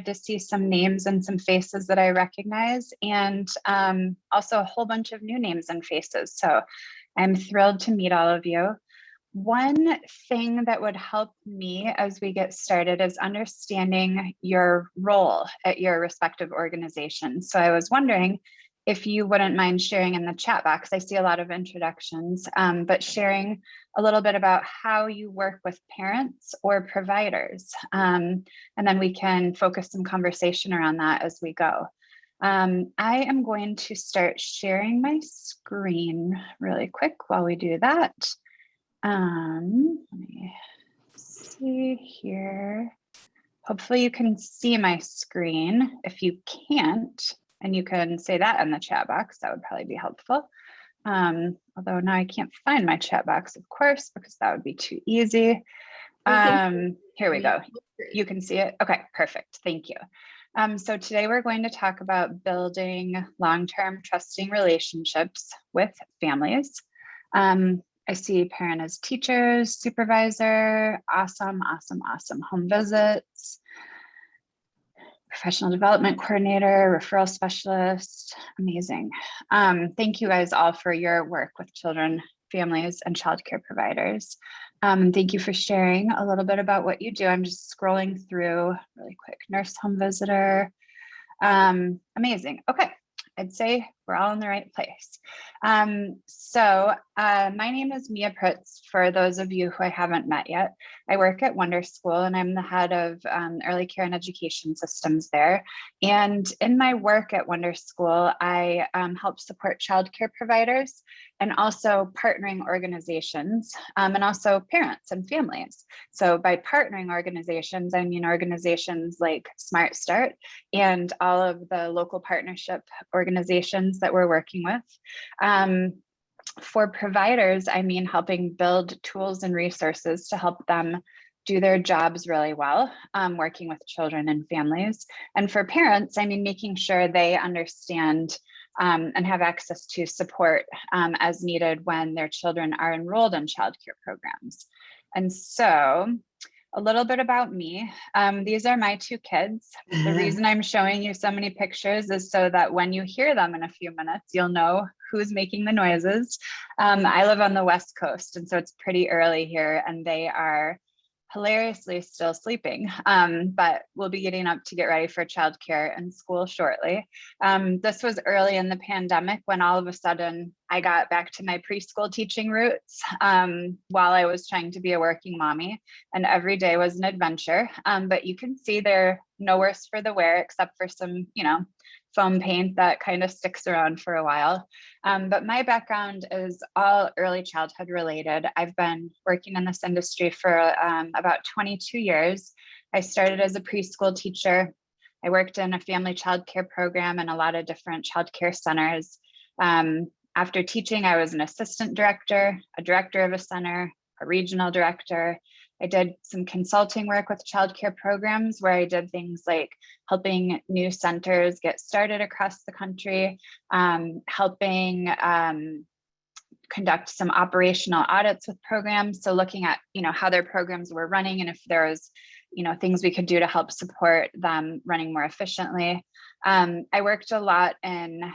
to see some names and some faces that I recognize, and also a whole bunch of new names and faces. So I'm thrilled to meet all of you. One thing that would help me as we get started is understanding your role at your respective organizations. So I was wondering if you wouldn't mind sharing in the chat box. I see a lot of introductions, but sharing a little bit about how you work with parents or providers. And then we can focus some conversation around that as we go. I am going to start sharing my screen really quick while we do that. Let me see here. Hopefully you can see my screen. If you can't, and you can say that in the chat box, that would probably be helpful. Although now I can't find my chat box, of course, because that would be too easy. Here we go. You can see it. Okay, perfect. Thank you. So today we're going to talk about building long-term trusting relationships with families. I see parent as teachers, supervisor, awesome, awesome, awesome. Home visits, professional development coordinator, referral specialist, amazing. Thank you guys all for your work with children, families, and childcare providers. Thank you for sharing a little bit about what you do. I'm just scrolling through really quick. Nurse home visitor, amazing. Okay, I'd say we're all in the right place. My name is Mia Pritts, for those of you who I haven't met yet. I work at Wonder School and I'm the head of early care and education systems there. And in my work at Wonder School, I help support childcare providers and also partnering organizations and also parents and families. So by partnering organizations, I mean organizations like Smart Start and all of the local partnership organizations that we're working with. For providers, I mean helping build tools and resources to help them do their jobs really well, working with children and families. And for parents, I mean making sure they understand and have access to support as needed when their children are enrolled in childcare programs. And so a little bit about me. These are my two kids. The reason I'm showing you so many pictures is so that when you hear them in a few minutes, you'll know who's making the noises. I live on the West Coast, and so it's pretty early here, and they are hilariously still sleeping, but we'll be getting up to get ready for childcare and school shortly. This was early in the pandemic when all of a sudden I got back to my preschool teaching roots while I was trying to be a working mommy, and every day was an adventure. But you can see they're no worse for the wear, except for some, foam paint that kind of sticks around for a while. But my background is all early childhood related. I've been working in this industry for about 22 years. I started as a preschool teacher. I worked in a family childcare program and a lot of different childcare centers. After teaching, I was an assistant director, a director of a center, a regional director. I did some consulting work with childcare programs where I did things like helping new centers get started across the country, helping conduct some operational audits with programs. So looking at, how their programs were running and if there was, things we could do to help support them running more efficiently. I worked a lot in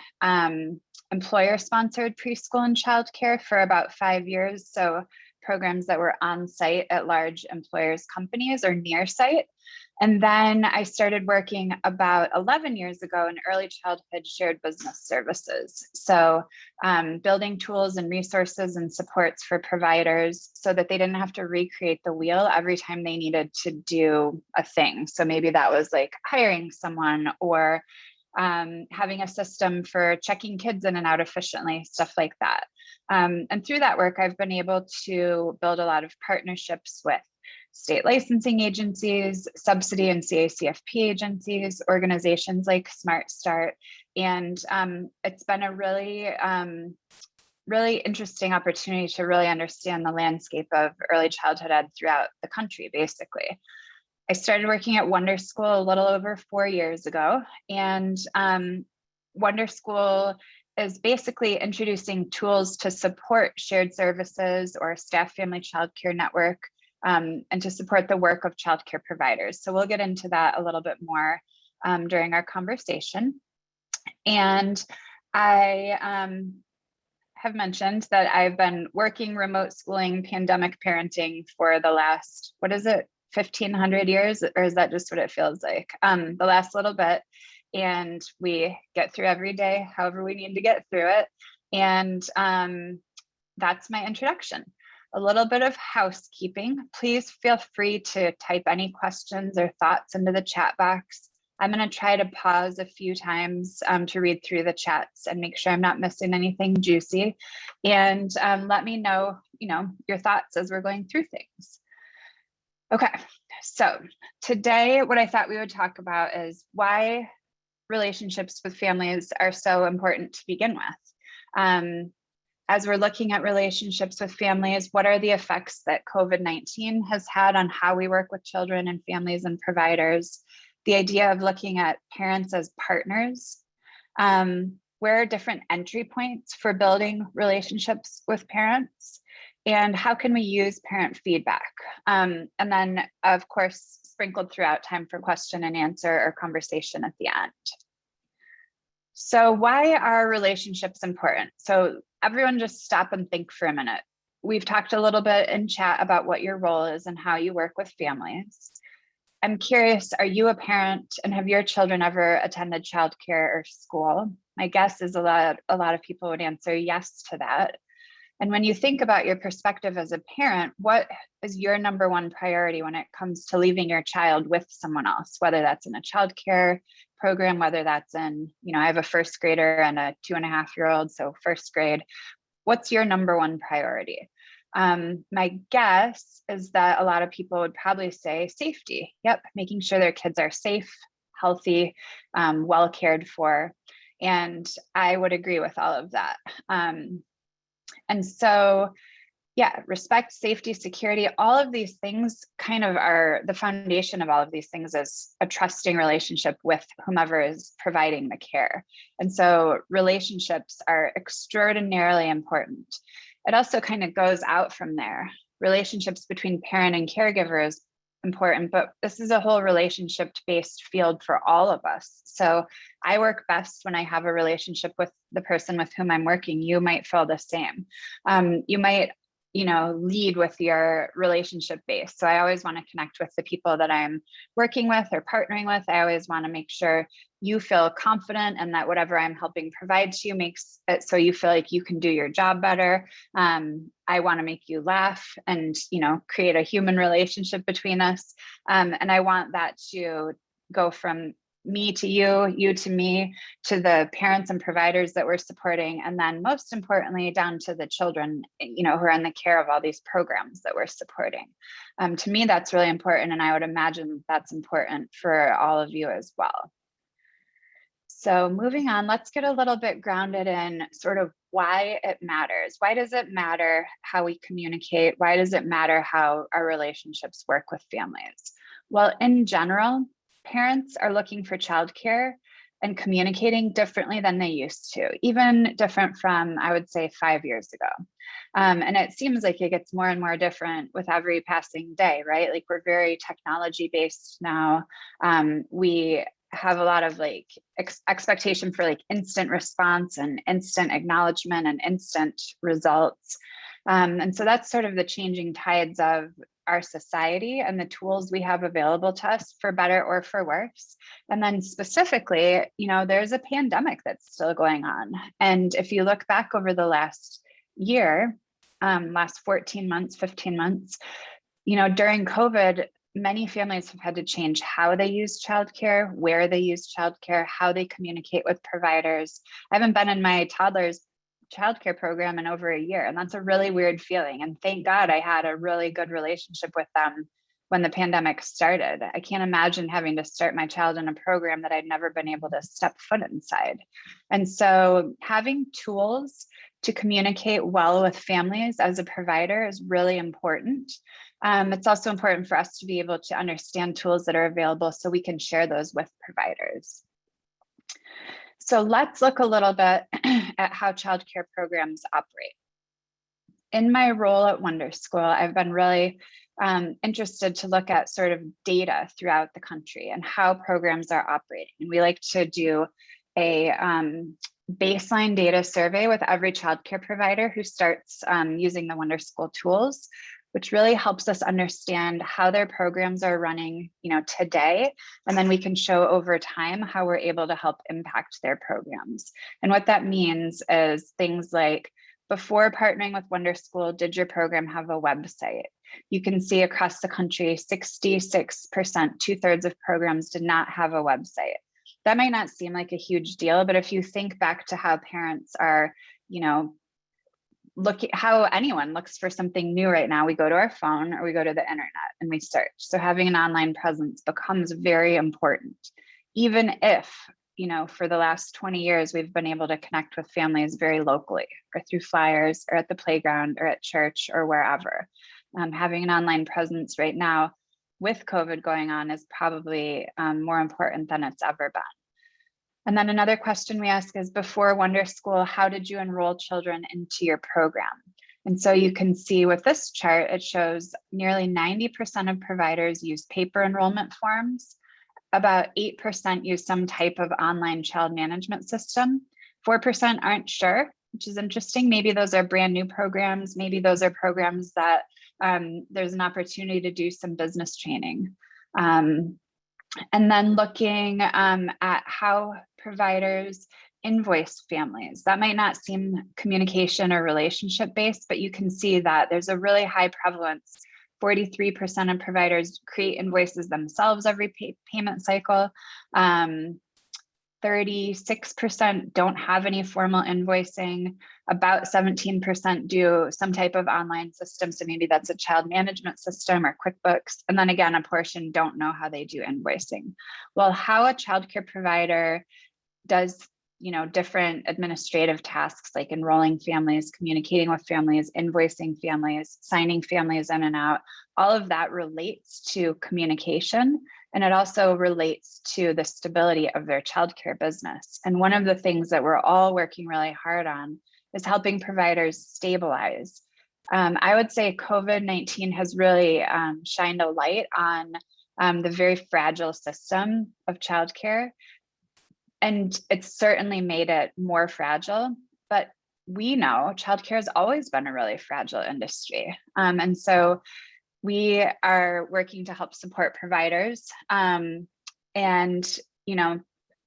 employer-sponsored preschool and childcare for about 5 years. So programs that were on site at large employers' companies or near site. And then I started working about 11 years ago in early childhood shared business services. So building tools and resources and supports for providers so that they didn't have to recreate the wheel every time they needed to do a thing. So maybe that was like hiring someone or having a system for checking kids in and out efficiently, stuff like that. And through that work, I've been able to build a lot of partnerships with state licensing agencies, subsidy and CACFP agencies, organizations like Smart Start. And it's been a really interesting opportunity to really understand the landscape of early childhood ed throughout the country, basically. I started working at Wonder School a little over 4 years ago, and Wonder School is basically introducing tools to support shared services or staff family childcare network and to support the work of childcare providers. So we'll get into that a little bit more during our conversation. And I have mentioned that I've been working remote schooling, pandemic parenting for the last, 1,500 years, or is that just what it feels like? The last little bit. And we get through every day, however we need to get through it. And that's my introduction. A little bit of housekeeping. Please feel free to type any questions or thoughts into the chat box. I'm going to try to pause a few times to read through the chats and make sure I'm not missing anything juicy. And let me know, your thoughts as we're going through things. Okay, so today what I thought we would talk about is why relationships with families are so important to begin with. As we're looking at relationships with families, what are the effects that COVID-19 has had on how we work with children and families and providers? The idea of looking at parents as partners. Where are different entry points for building relationships with parents? And how can we use parent feedback? And then, of course, sprinkled throughout, time for question and answer or conversation at the end. So why are relationships important? So everyone just stop and think for a minute. We've talked a little bit in chat about what your role is and how you work with families. I'm curious, are you a parent and have your children ever attended childcare or school? My guess is a lot of people would answer yes to that. And when you think about your perspective as a parent, what is your number one priority when it comes to leaving your child with someone else, whether that's in a childcare program, whether that's in, I have a first grader and a 2.5-year-old, so first grade. What's your number one priority? My guess is that a lot of people would probably say safety. Yep, making sure their kids are safe, healthy, well cared for. And I would agree with all of that. And so, yeah, respect, safety, security, all of these things kind of are the foundation of all of these things is a trusting relationship with whomever is providing the care. And so relationships are extraordinarily important. It also kind of goes out from there. Relationships between parent and caregiver is important, but this is a whole relationship-based field for all of us. So I work best when I have a relationship with the person with whom I'm working. You might feel the same. You might, lead with your relationship base. So I always want to connect with the people that I'm working with or partnering with. I always want to make sure you feel confident and that whatever I'm helping provide to you makes it so you feel like you can do your job better. I want to make you laugh and, create a human relationship between us. And I want that to go from me to you, you to me, to the parents and providers that we're supporting. And then most importantly, down to the children, who are in the care of all these programs that we're supporting. To me, that's really important. And I would imagine that's important for all of you as well. So moving on, let's get a little bit grounded in sort of why it matters. Why does it matter how we communicate? Why does it matter how our relationships work with families? Well, in general, parents are looking for childcare and communicating differently than they used to, even different from, I would say, 5 years ago. And it seems like it gets more and more different with every passing day, right? Like we're very technology based now. We have a lot of expectation for instant response and instant acknowledgement and instant results. And so that's sort of the changing tides of our society and the tools we have available to us for better or for worse. And then specifically, there's a pandemic that's still going on. And if you look back over the last year, last 14 months, 15 months, during COVID, many families have had to change how they use childcare, where they use childcare, how they communicate with providers. I haven't been in my toddler's childcare program in over a year, and that's a really weird feeling. And thank God I had a really good relationship with them when the pandemic started. I can't imagine having to start my child in a program that I'd never been able to step foot inside. And so having tools to communicate well with families as a provider is really important. It's also important for us to be able to understand tools that are available so we can share those with providers. So let's look a little bit at how childcare programs operate. In my role at Wonder School, I've been really interested to look at sort of data throughout the country and how programs are operating. And we like to do a baseline data survey with every childcare provider who starts using the Wonder School tools, which really helps us understand how their programs are running, today. And then we can show over time how we're able to help impact their programs. And what that means is things like, before partnering with Wonder School, did your program have a website? You can see across the country, 66%, 2/3 of programs did not have a website. That might not seem like a huge deal, but if you think back to how parents are, look at how anyone looks for something new right now, we go to our phone or we go to the internet and we search. So having an online presence becomes very important, even if, for the last 20 years, we've been able to connect with families very locally or through flyers or at the playground or at church or wherever. Having an online presence right now with COVID going on is probably more important than it's ever been. And then another question we ask is, before Wonder School, how did you enroll children into your program? And so you can see with this chart, it shows nearly 90% of providers use paper enrollment forms. About 8% use some type of online child management system. 4% aren't sure, which is interesting. Maybe those are brand new programs. Maybe those are programs that there's an opportunity to do some business training. And then looking at how providers invoice families. That might not seem communication or relationship based, but you can see that there's a really high prevalence. 43% of providers create invoices themselves every payment cycle. 36% don't have any formal invoicing. About 17% do some type of online system. So maybe that's a child management system or QuickBooks. And then again, a portion don't know how they do invoicing. Well, how a childcare provider does different administrative tasks like enrolling families, communicating with families, invoicing families, signing families in and out, all of that relates to communication. And it also relates to the stability of their childcare business. And one of the things that we're all working really hard on is helping providers stabilize. I would say COVID-19 has really shined a light on the very fragile system of childcare. And it's certainly made it more fragile, but we know childcare has always been a really fragile industry. And so we are working to help support providers.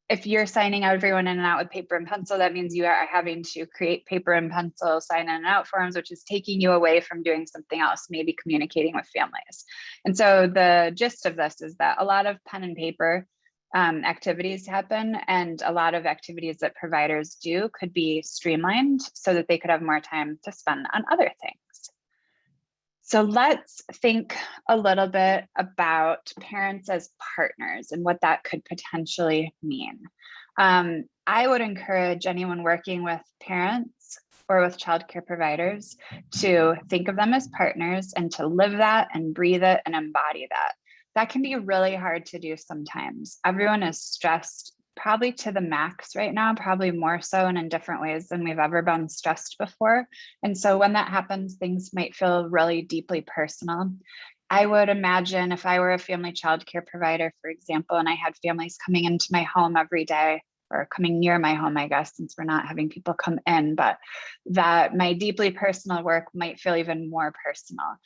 If you're signing out everyone in and out with paper and pencil, that means you are having to create paper and pencil sign in and out forms, which is taking you away from doing something else, maybe communicating with families. And so the gist of this is that a lot of pen and paper activities happen, and a lot of activities that providers do could be streamlined so that they could have more time to spend on other things. So let's think a little bit about parents as partners and what that could potentially mean. I would encourage anyone working with parents or with childcare providers to think of them as partners and to live that and breathe it and embody that. That can be really hard to do sometimes. Everyone is stressed probably to the max right now, probably more so and in different ways than we've ever been stressed before. And so when that happens, things might feel really deeply personal. I would imagine if I were a family childcare provider, for example, and I had families coming into my home every day, or coming near my home, I guess, since we're not having people come in, but that my deeply personal work might feel even more personal.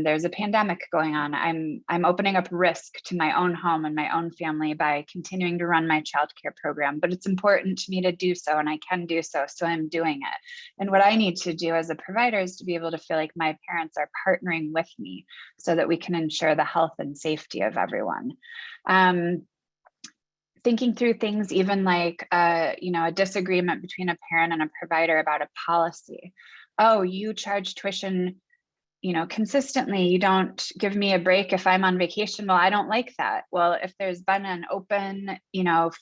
There's a pandemic going on. I'm opening up risk to my own home and my own family by continuing to run my childcare program, but it's important to me to do so, and I can do so, so I'm doing it. And what I need to do as a provider is to be able to feel like my parents are partnering with me so that we can ensure the health and safety of everyone. Thinking through things even like, a disagreement between a parent and a provider about a policy. Oh, you charge tuition, consistently. You don't give me a break if I'm on vacation. Well, I don't like that. Well, if there's been an open,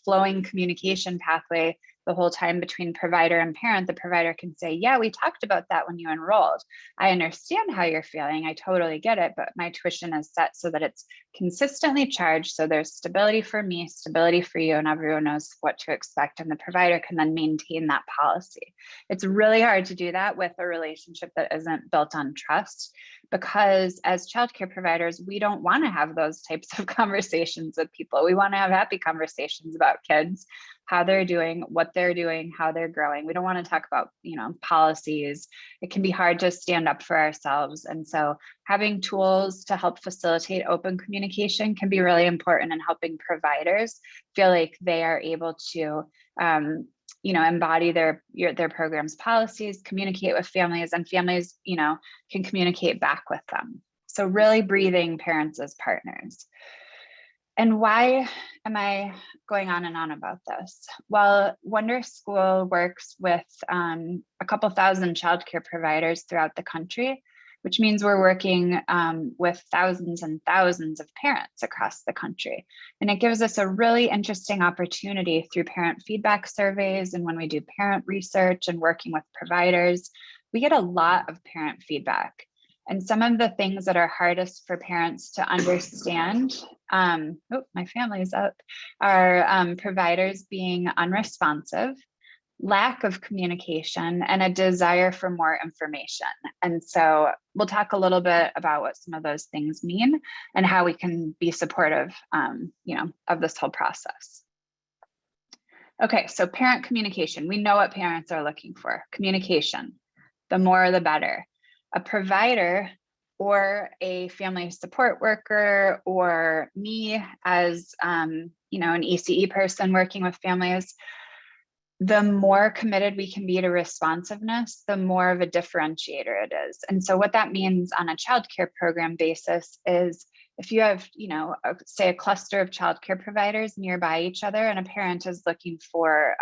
flowing communication pathway the whole time between provider and parent, the provider can say, yeah, we talked about that when you enrolled. I understand how you're feeling. I totally get it, but my tuition is set so that it's consistently charged. So there's stability for me, stability for you, and everyone knows what to expect. And the provider can then maintain that policy. It's really hard to do that with a relationship that isn't built on trust, because as childcare providers, we don't want to have those types of conversations with people. We want to have happy conversations about kids, how they're doing, what they're doing, how they're growing. We don't want to talk about, policies. It can be hard to stand up for ourselves. And so having tools to help facilitate open communication can be really important in helping providers feel like they are able to embody their program's policies, communicate with families, and families, can communicate back with them. So really breathing parents as partners. And why am I going on and on about this? Well, Wonder School works with a couple thousand childcare providers throughout the country, which means we're working with thousands and thousands of parents across the country. And it gives us a really interesting opportunity through parent feedback surveys. And when we do parent research and working with providers, we get a lot of parent feedback. And some of the things that are hardest for parents to understand, my family's up, are providers being unresponsive, lack of communication, and a desire for more information. And so we'll talk a little bit about what some of those things mean and how we can be supportive, of this whole process. Okay, so parent communication. We know what parents are looking for. Communication, the more the better. A provider or a family support worker or me as, an ECE person working with families, the more committed we can be to responsiveness, the more of a differentiator it is. And so what that means on a childcare program basis is if you have, say a cluster of childcare providers nearby each other and a parent is looking for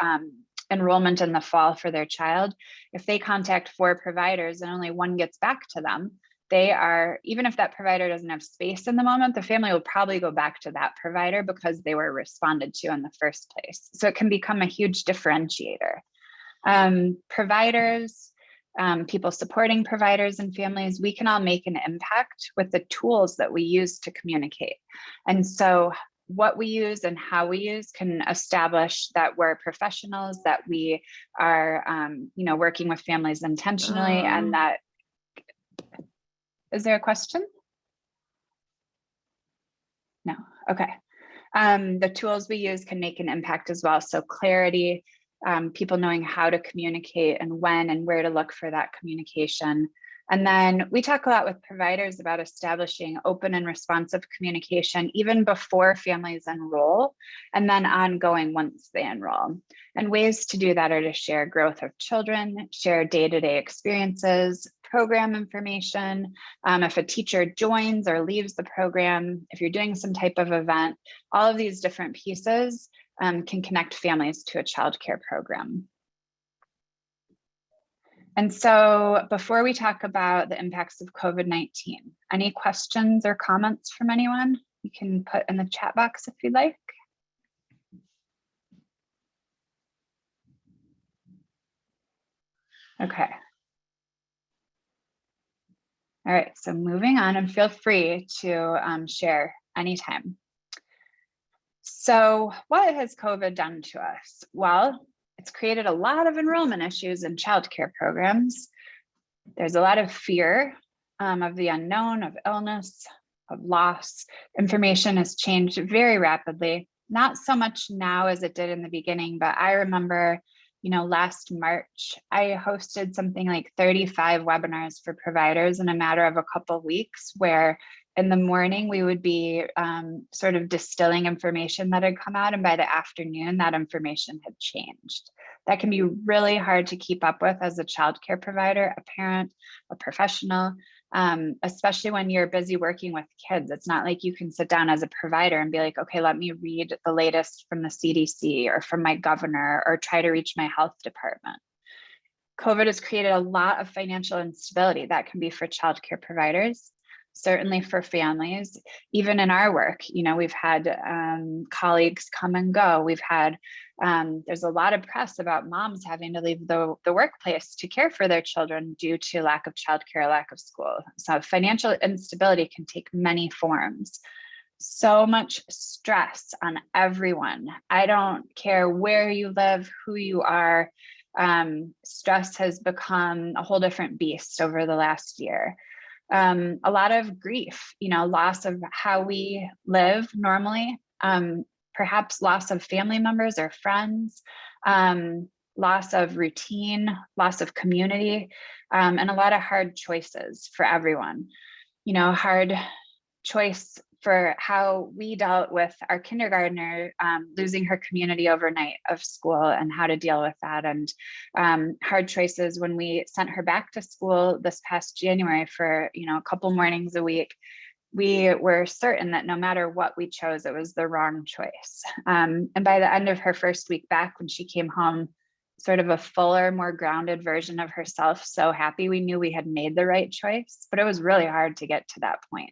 enrollment in the fall for their child, if they contact 4 providers and only one gets back to them, even if that provider doesn't have space in the moment, the family will probably go back to that provider because they were responded to in the first place. So it can become a huge differentiator. Providers, people supporting providers and families, we can all make an impact with the tools that we use to communicate. And so what we use and how we use can establish that we're professionals, that we are, working with families intentionally, and that, is there a question? No, okay. The tools we use can make an impact as well. So clarity, people knowing how to communicate and when and where to look for that communication. And then we talk a lot with providers about establishing open and responsive communication even before families enroll, and then ongoing once they enroll. And ways to do that are to share growth of children, share day-to-day experiences, program information. If a teacher joins or leaves the program, if you're doing some type of event, all of these different pieces can connect families to a childcare program. And so before we talk about the impacts of COVID-19, any questions or comments from anyone? You can put in the chat box if you'd like. Okay. All right, so moving on, and feel free to share anytime. So what has COVID done to us? Well, it's created a lot of enrollment issues in childcare programs. There's a lot of fear of the unknown, of illness, of loss. Information has changed very rapidly, not so much now as it did in the beginning, but I remember, last March, I hosted something like 35 webinars for providers in a matter of a couple of weeks, where in the morning we would be sort of distilling information that had come out, and by the afternoon that information had changed. That can be really hard to keep up with as a childcare provider, a parent, a professional, especially when you're busy working with kids. It's not like you can sit down as a provider and be like, okay, let me read the latest from the CDC or from my governor or try to reach my health department. COVID has created a lot of financial instability. That can be for childcare providers, certainly for families. Even in our work, we've had colleagues come and go. We've had, there's a lot of press about moms having to leave the workplace to care for their children due to lack of childcare, lack of school. So financial instability can take many forms. So much stress on everyone. I don't care where you live, who you are. Stress has become a whole different beast over the last year. a lot of grief, loss of how we live normally, perhaps loss of family members or friends, loss of routine, loss of community, and a lot of hard choices for everyone. Hard choice for how we dealt with our kindergartner losing her community overnight of school and how to deal with that, and hard choices when we sent her back to school this past January for a couple mornings a week. We were certain that no matter what we chose, it was the wrong choice. And by the end of her first week back, when she came home, sort of a fuller, more grounded version of herself, so happy, we knew we had made the right choice, but it was really hard to get to that point.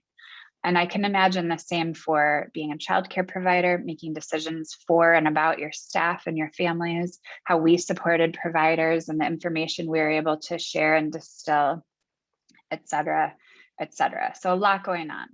And I can imagine the same for being a childcare provider, making decisions for and about your staff and your families, how we supported providers and the information we were able to share and distill, et cetera, et cetera. So a lot going on.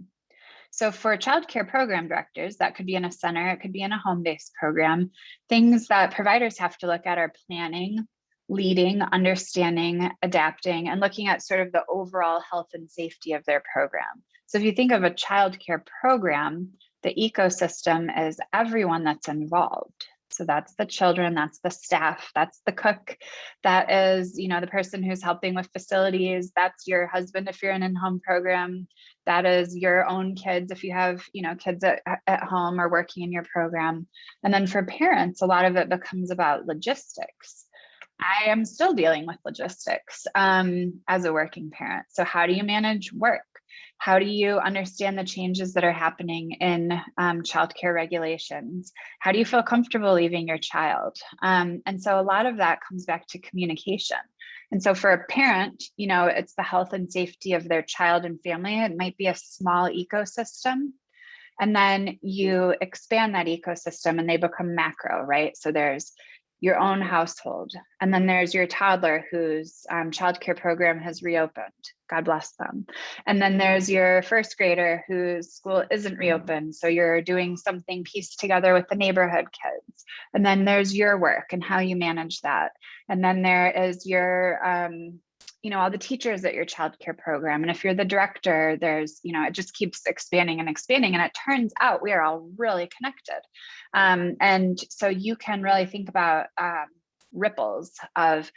So for childcare program directors, that could be in a center, it could be in a home-based program. Things that providers have to look at are planning, leading, understanding, adapting, and looking at sort of the overall health and safety of their program. So if you think of a childcare program, the ecosystem is everyone that's involved. So that's the children, that's the staff, that's the cook, that is, the person who's helping with facilities, that's your husband if you're in an in-home program, that is your own kids if you have, kids at home or working in your program. And then for parents, a lot of it becomes about logistics. I am still dealing with logistics as a working parent. So how do you manage work? How do you understand the changes that are happening in childcare regulations? How do you feel comfortable leaving your child? And so a lot of that comes back to communication. And so for a parent, it's the health and safety of their child and family. It might be a small ecosystem. And then you expand that ecosystem and they become macro, right? So there's your own household. And then there's your toddler whose childcare program has reopened. God bless them. And then there's your first grader whose school isn't reopened. So you're doing something pieced together with the neighborhood kids. And then there's your work and how you manage that. And then there is your, all the teachers at your childcare program. And if you're the director, there's, it just keeps expanding and expanding. And it turns out we are all really connected. And so you can really think about ripples of,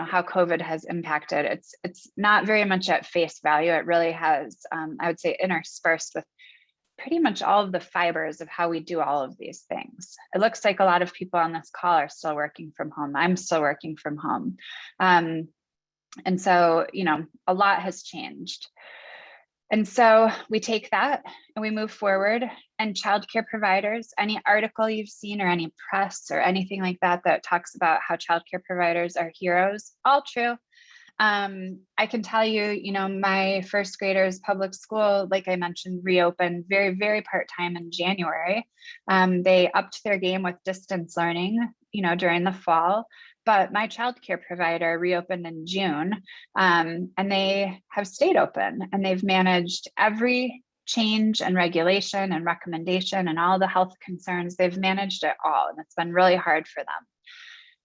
how COVID has impacted. It's not very much at face value. It really has, I would say, interspersed with pretty much all of the fibers of how we do all of these things. It looks like a lot of people on this call are still working from home. I'm still working from home. And so, a lot has changed. And so we take that and we move forward, and childcare providers, any article you've seen or any press or anything like that that talks about how childcare providers are heroes, all true. I can tell you, my first graders public school, like I mentioned, reopened very, very part-time in January. They upped their game with distance learning, during the fall. But my childcare provider reopened in June, and they have stayed open, and they've managed every change and regulation and recommendation and all the health concerns. They've managed it all, and it's been really hard for them.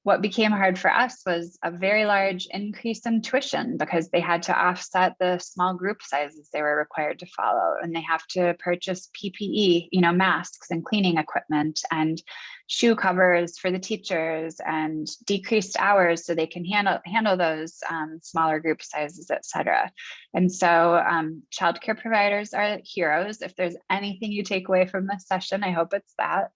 What became hard for us was a very large increase in tuition because they had to offset the small group sizes they were required to follow, and they have to purchase PPE, masks and cleaning equipment and shoe covers for the teachers and decreased hours so they can handle those smaller group sizes, et cetera. And so childcare providers are heroes. If there's anything you take away from this session, I hope it's that.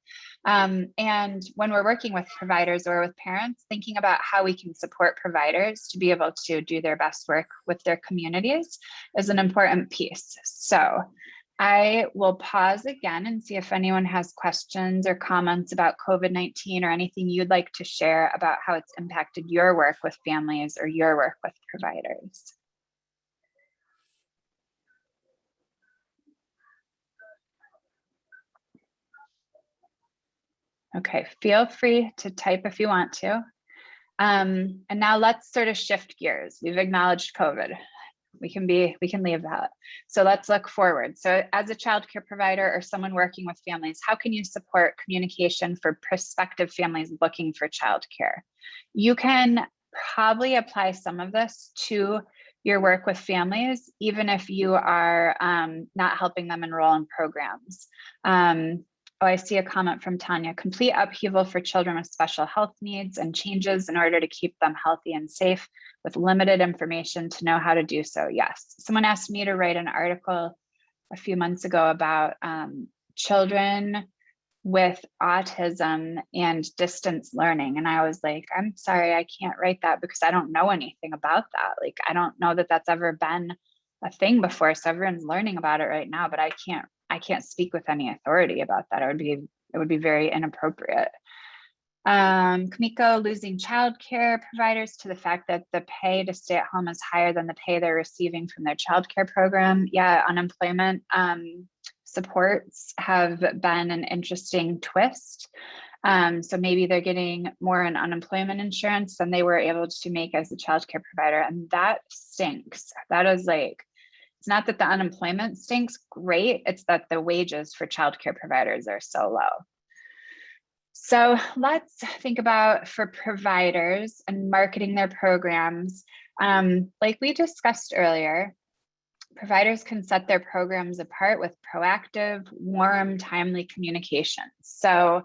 And when we're working with providers or with parents, thinking about how we can support providers to be able to do their best work with their communities is an important piece. So I will pause again and see if anyone has questions or comments about COVID-19 or anything you'd like to share about how it's impacted your work with families or your work with providers. Okay, feel free to type if you want to. And now let's sort of shift gears. We've acknowledged COVID. We can leave that. So let's look forward. So as a childcare provider or someone working with families, how can you support communication for prospective families looking for childcare? You can probably apply some of this to your work with families, even if you are not helping them enroll in programs. Oh, I see a comment from Tanya. Complete upheaval for children with special health needs and changes in order to keep them healthy and safe with limited information to know how to do so. Yes. Someone asked me to write an article a few months ago about children with autism and distance learning. And I was like, I'm sorry, I can't write that because I don't know anything about that. Like, I don't know that that's ever been a thing before. So everyone's learning about it right now, but I can't speak with any authority about that. It would be very inappropriate. Kamiko, losing childcare providers to the fact that the pay to stay at home is higher than the pay they're receiving from their childcare program. Yeah, unemployment supports have been an interesting twist. So maybe they're getting more in unemployment insurance than they were able to make as a childcare provider. And that stinks. That is like, it's not that the unemployment stinks, great. It's that the wages for childcare providers are so low. So let's think about for providers and marketing their programs. Like we discussed earlier, providers can set their programs apart with proactive, warm, timely communication. So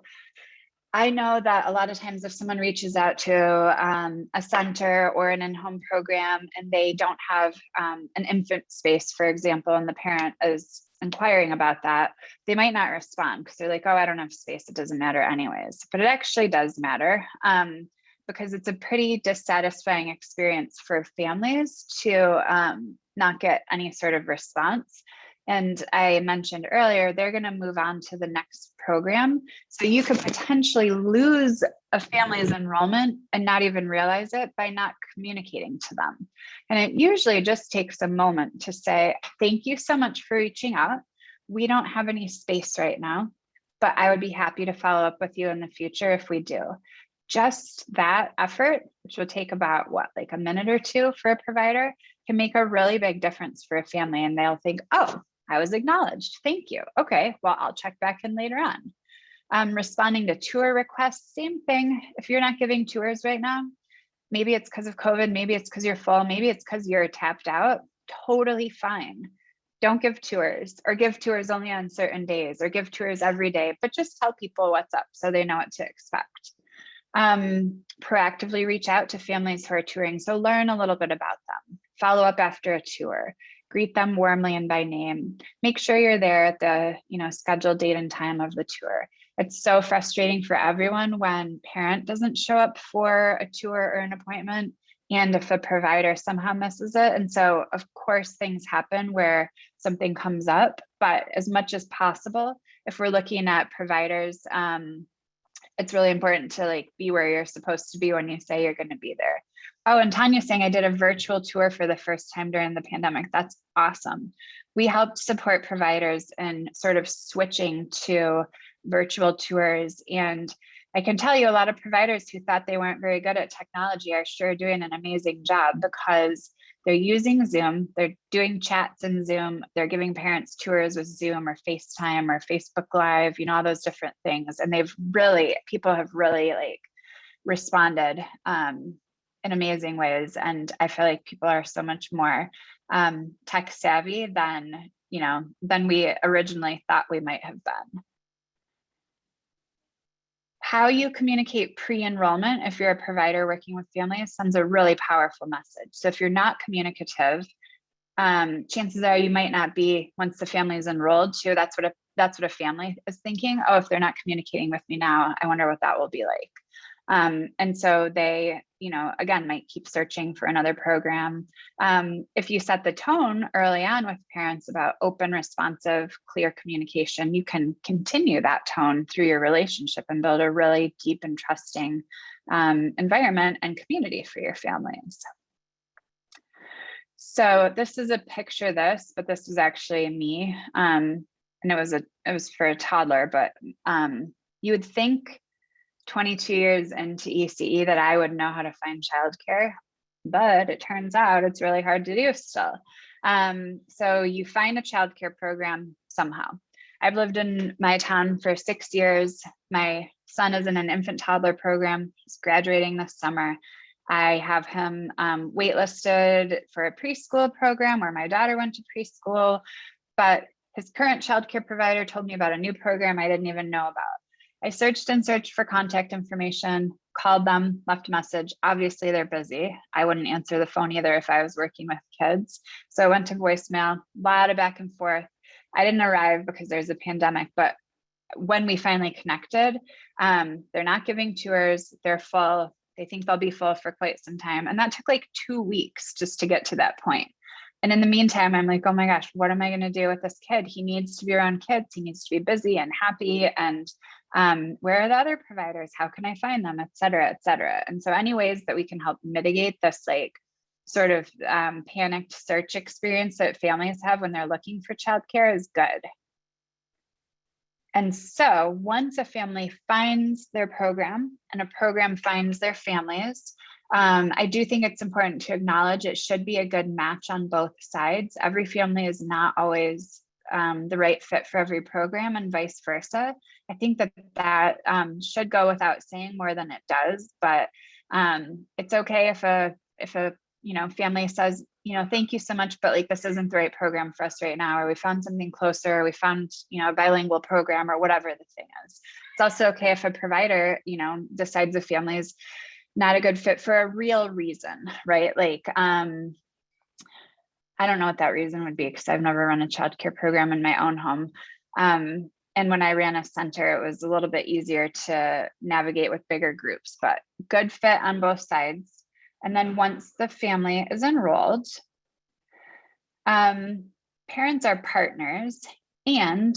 I know that a lot of times if someone reaches out to a center or an in-home program and they don't have an infant space, for example, and the parent is inquiring about that, they might not respond because they're like, oh, I don't have space. It doesn't matter anyways. But it actually does matter because it's a pretty dissatisfying experience for families to not get any sort of response. And I mentioned earlier, they're going to move on to the next program. So you could potentially lose a family's enrollment and not even realize it by not communicating to them. And it usually just takes a moment to say, thank you so much for reaching out. We don't have any space right now, but I would be happy to follow up with you in the future if we do. Just that effort, which will take about like a minute or two for a provider, can make a really big difference for a family. And they'll think, oh, I was acknowledged. Thank you. Okay, well, I'll check back in later on. Responding to tour requests, same thing. If you're not giving tours right now, maybe it's because of COVID, maybe it's because you're full, maybe it's because you're tapped out, totally fine. Don't give tours or give tours only on certain days or give tours every day, but just tell people what's up so they know what to expect. Proactively reach out to families who are touring. So learn a little bit about them, follow up after a tour, greet them warmly and by name, make sure you're there at the scheduled date and time of the tour. It's so frustrating for everyone when parent doesn't show up for a tour or an appointment, and if a provider somehow misses it. And so of course things happen where something comes up, but as much as possible, if we're looking at providers, it's really important to like be where you're supposed to be when you say you're going to be there. Oh, and Tanya's saying I did a virtual tour for the first time during the pandemic. That's awesome. We helped support providers in sort of switching to virtual tours. And I can tell you a lot of providers who thought they weren't very good at technology are sure doing an amazing job because they're using Zoom, they're doing chats in Zoom, they're giving parents tours with Zoom or FaceTime or Facebook Live, all those different things. And people have really like responded in amazing ways. And I feel like people are so much more tech savvy than we originally thought we might have been. How you communicate pre-enrollment if you're a provider working with families sends a really powerful message. So if you're not communicative, chances are you might not be once the family is enrolled too. That's what a family is thinking. Oh, if they're not communicating with me now, I wonder what that will be like. And so they, again, might keep searching for another program. If you set the tone early on with parents about open, responsive, clear communication, you can continue that tone through your relationship and build a really deep and trusting environment and community for your families. So this is a picture of this, but this is actually me. And it was for a toddler, but you would think 22 years into ECE that I would know how to find childcare, but it turns out it's really hard to do still. So you find a childcare program somehow. I've lived in my town for 6 years. My son is in an infant toddler program. He's graduating this summer. I have him waitlisted for a preschool program where my daughter went to preschool, but his current childcare provider told me about a new program I didn't even know about. I searched and searched for contact information, called them, left a message. Obviously, they're busy. I wouldn't answer the phone either if I was working with kids. So I went to voicemail, a lot of back and forth. I didn't arrive because there's a pandemic, but when we finally connected, they're not giving tours. They're full. They think they'll be full for quite some time. And that took like 2 weeks just to get to that point. And in the meantime, I'm like, oh my gosh, what am I going to do with this kid? He needs to be around kids. He needs to be busy and happy. And where are the other providers? How can I find them, et cetera, et cetera. And so any ways that we can help mitigate this like sort of panicked search experience that families have when they're looking for childcare is good. And so once a family finds their program and a program finds their families, I do think it's important to acknowledge it should be a good match on both sides. Every family is not always the right fit for every program and vice versa. I think that should go without saying more than it does, but it's okay if a family says, thank you so much, but like, this isn't the right program for us right now, or we found something closer, or we found, a bilingual program or whatever the thing is. It's also okay if a provider, decides a family is not a good fit for a real reason, right? Like, I don't know what that reason would be because I've never run a childcare program in my own home. And when I ran a center, it was a little bit easier to navigate with bigger groups, but good fit on both sides. And then once the family is enrolled, parents are partners and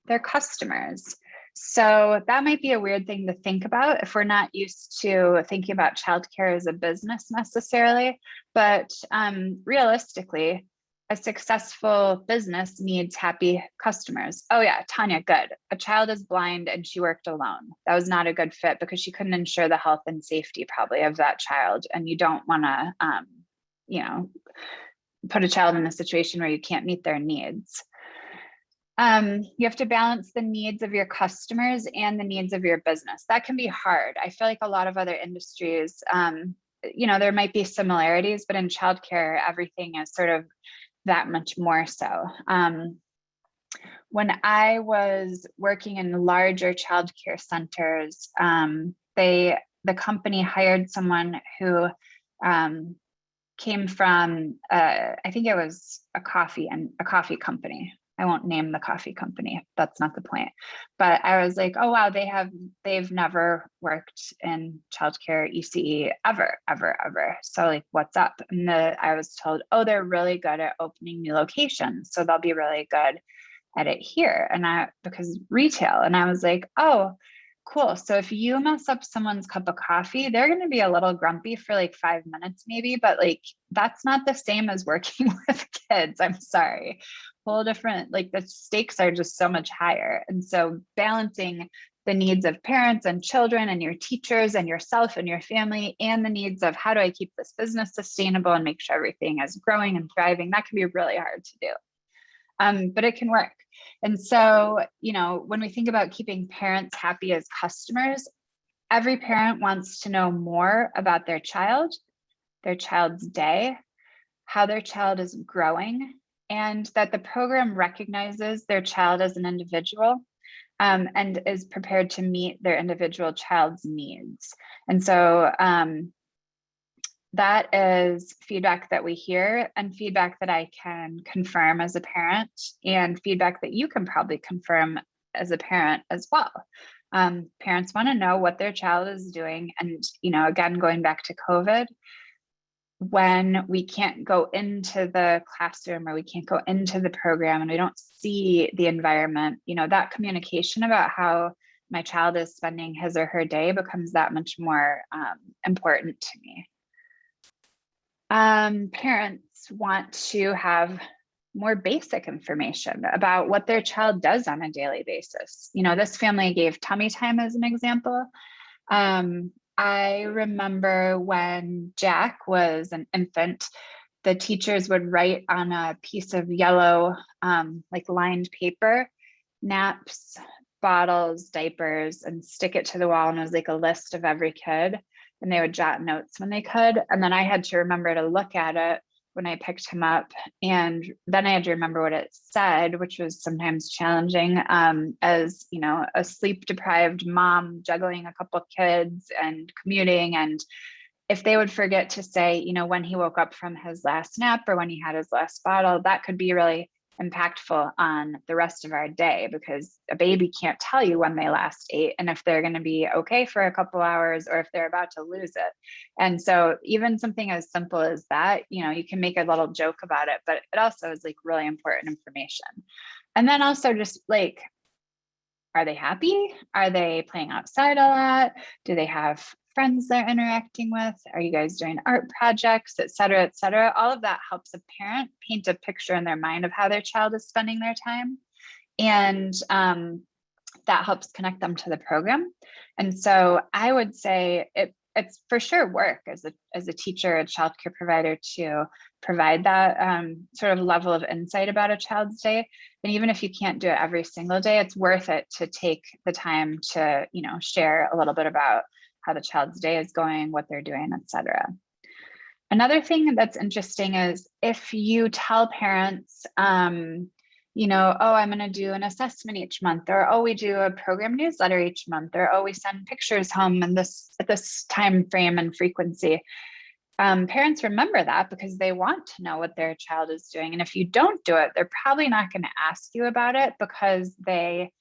they're customers. So that might be a weird thing to think about if we're not used to thinking about childcare as a business necessarily. But realistically, a successful business needs happy customers. Oh yeah, Tanya, good. A child is blind and she worked alone. That was not a good fit because she couldn't ensure the health and safety probably of that child. And you don't want to, put a child in a situation where you can't meet their needs. You have to balance the needs of your customers and the needs of your business. That can be hard. I feel like a lot of other industries, there might be similarities, but in childcare, everything is sort of that much more so. When I was working in larger childcare centers, the company hired someone who came from, I think it was a coffee company. I won't name the coffee company. That's not the point. But I was like, oh, wow, they've never worked in childcare ECE ever. So like, what's up? And I was told, oh, they're really good at opening new locations. So they'll be really good at it here. Because retail. And I was like, oh, cool. So if you mess up someone's cup of coffee, they're going to be a little grumpy for like 5 minutes maybe, but like, that's not the same as working with kids. I'm sorry. Whole different, like the stakes are just so much higher. And so balancing the needs of parents and children and your teachers and yourself and your family and the needs of how do I keep this business sustainable and make sure everything is growing and thriving, that can be really hard to do. But it can work. And so, when we think about keeping parents happy as customers, every parent wants to know more about their child's day, how their child is growing, and that the program recognizes their child as an individual and is prepared to meet their individual child's needs. And so that is feedback that we hear and feedback that I can confirm as a parent and feedback that you can probably confirm as a parent as well. Parents want to know what their child is doing. And, again, going back to COVID, when we can't go into the classroom or we can't go into the program and we don't see the environment, that communication about how my child is spending his or her day becomes that much more important to me. Parents want to have more basic information about what their child does on a daily basis. This family gave tummy time as an example. I remember when Jack was an infant, the teachers would write on a piece of yellow, like lined paper, naps, bottles, diapers, and stick it to the wall. And it was like a list of every kid. and they would jot notes when they could. And then I had to remember to look at it when I picked him up. And then I had to remember what it said, which was sometimes challenging, as, you know, a sleep deprived mom juggling a couple kids and commuting. And if they would forget to say, you know, when he woke up from his last nap or when he had his last bottle, that could be really impactful on the rest of our day, because a baby can't tell you when they last ate and if they're going to be okay for a couple hours or if they're about to lose it. And so even something as simple as that, you know, you can make a little joke about it, but it also is like really important information. And then also just like, are they happy? Are they playing outside a lot? Do they have friends they're interacting with? Are you guys doing art projects, et cetera, et cetera? All of that helps a parent paint a picture in their mind of how their child is spending their time. And that helps connect them to the program. And so I would say it's for sure work as a teacher, a childcare provider, to provide that sort of level of insight about a child's day. And even if you can't do it every single day, it's worth it to take the time to, you know, share a little bit about how the child's day is going, what they're doing, et cetera. Another thing that's interesting is if you tell parents, you know, oh, I'm going to do an assessment each month, or oh, we do a program newsletter each month, or oh, we send pictures home in at this time frame and frequency. Parents remember that because they want to know what their child is doing. And if you don't do it, they're probably not going to ask you about it because they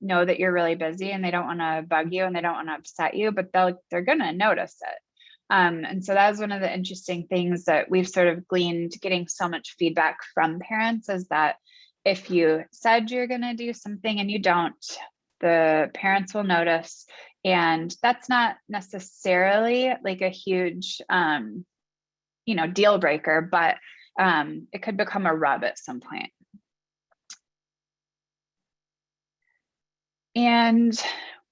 know that you're really busy and they don't want to bug you and they don't want to upset you, but they're going to notice it. And so that was one of the interesting things that we've sort of gleaned getting so much feedback from parents, is that if you said you're going to do something and you don't, the parents will notice. And that's not necessarily like a huge, you know, deal breaker, but it could become a rub at some point. And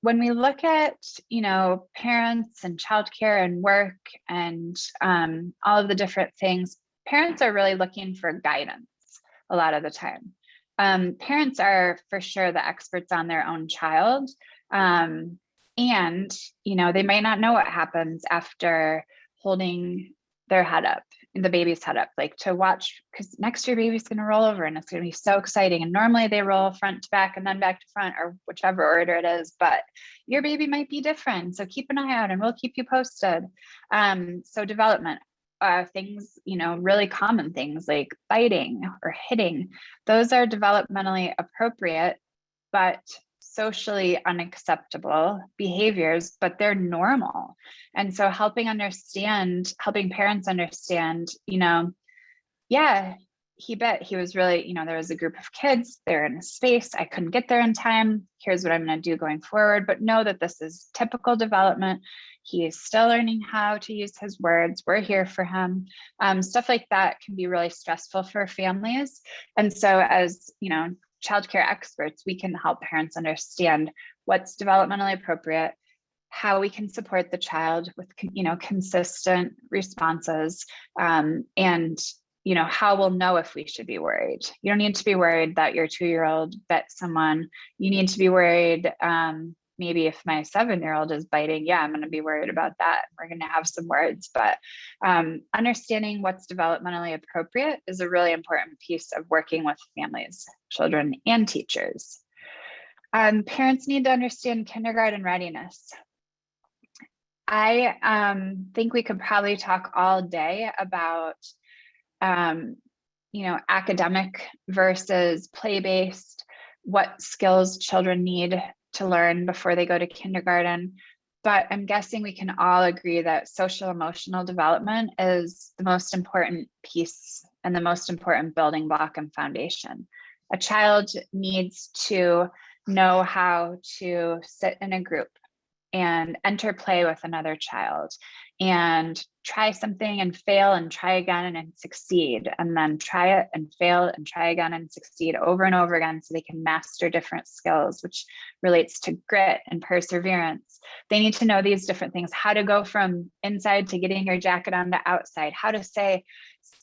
when we look at, you know, parents and childcare and work and all of the different things, parents are really looking for guidance a lot of the time. Parents are for sure the experts on their own child. And, you know, they might not know what happens after holding their head up, the baby's head up, like to watch, because next your baby's going to roll over and it's going to be so exciting. And normally they roll front to back and then back to front, or whichever order it is, but your baby might be different. So keep an eye out and we'll keep you posted. So development, things, you know, really common things like biting or hitting, those are developmentally appropriate, but socially unacceptable behaviors, but they're normal. And so helping parents understand, you know, yeah, he was really, you know, there was a group of kids, they're in a space, I couldn't get there in time. Here's what I'm going to do going forward, but know that this is typical development. He is still learning how to use his words. We're here for him. Stuff like that can be really stressful for families. And so as, you know, childcare experts, we can help parents understand what's developmentally appropriate, how we can support the child with, you know, consistent responses, and, you know, how we'll know if we should be worried. You don't need to be worried that your 2-year-old bit someone. You need to be worried, maybe if my 7-year-old is biting, yeah, I'm going to be worried about that. We're going to have some words, but understanding what's developmentally appropriate is a really important piece of working with families, children, and teachers. Parents need to understand kindergarten readiness. I think we could probably talk all day about, you know, academic versus play-based, what skills children need to learn before they go to kindergarten. But I'm guessing we can all agree that social emotional development is the most important piece and the most important building block and foundation. A child needs to know how to sit in a group and enter play with another child and try something and fail and try again and succeed, and then try it and fail and try again and succeed over and over again so they can master different skills, which relates to grit and perseverance. They need to know these different things, how to go from inside to getting your jacket on to outside, how to say,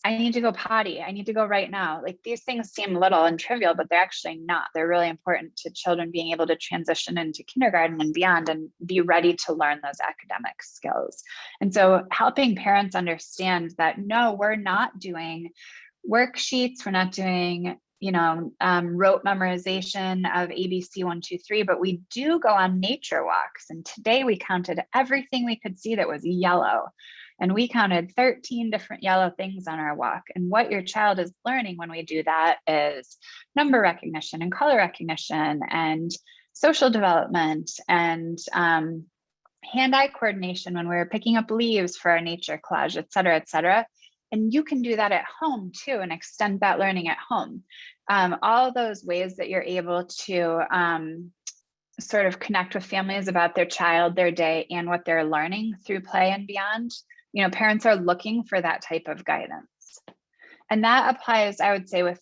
I need to go potty. I need to go right now. Like these things seem little and trivial, but they're actually not. They're really important to children being able to transition into kindergarten and beyond and be ready to learn those academic skills. And so helping parents understand that, no, we're not doing worksheets, we're not doing rote memorization of ABC 1, 2, 3, but we do go on nature walks. And today we counted everything we could see that was yellow. And we counted 13 different yellow things on our walk. And what your child is learning when we do that is number recognition and color recognition and social development and hand-eye coordination when we're picking up leaves for our nature collage, et cetera, et cetera. And you can do that at home too and extend that learning at home. All those ways that you're able to sort of connect with families about their child, their day, and what they're learning through play and beyond. Parents are looking for that type of guidance. And that applies, I would say, with,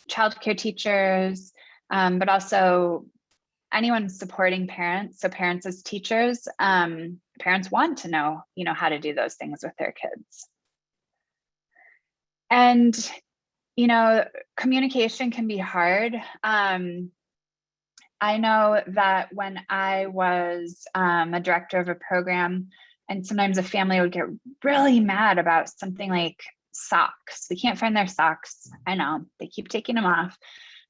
childcare teachers, but also anyone supporting parents. So parents as teachers, parents want to know, how to do those things with their kids. And, communication can be hard. I know that when I was a director of a program, and sometimes a family would get really mad about something like socks. They can't find their socks. I know, they keep taking them off.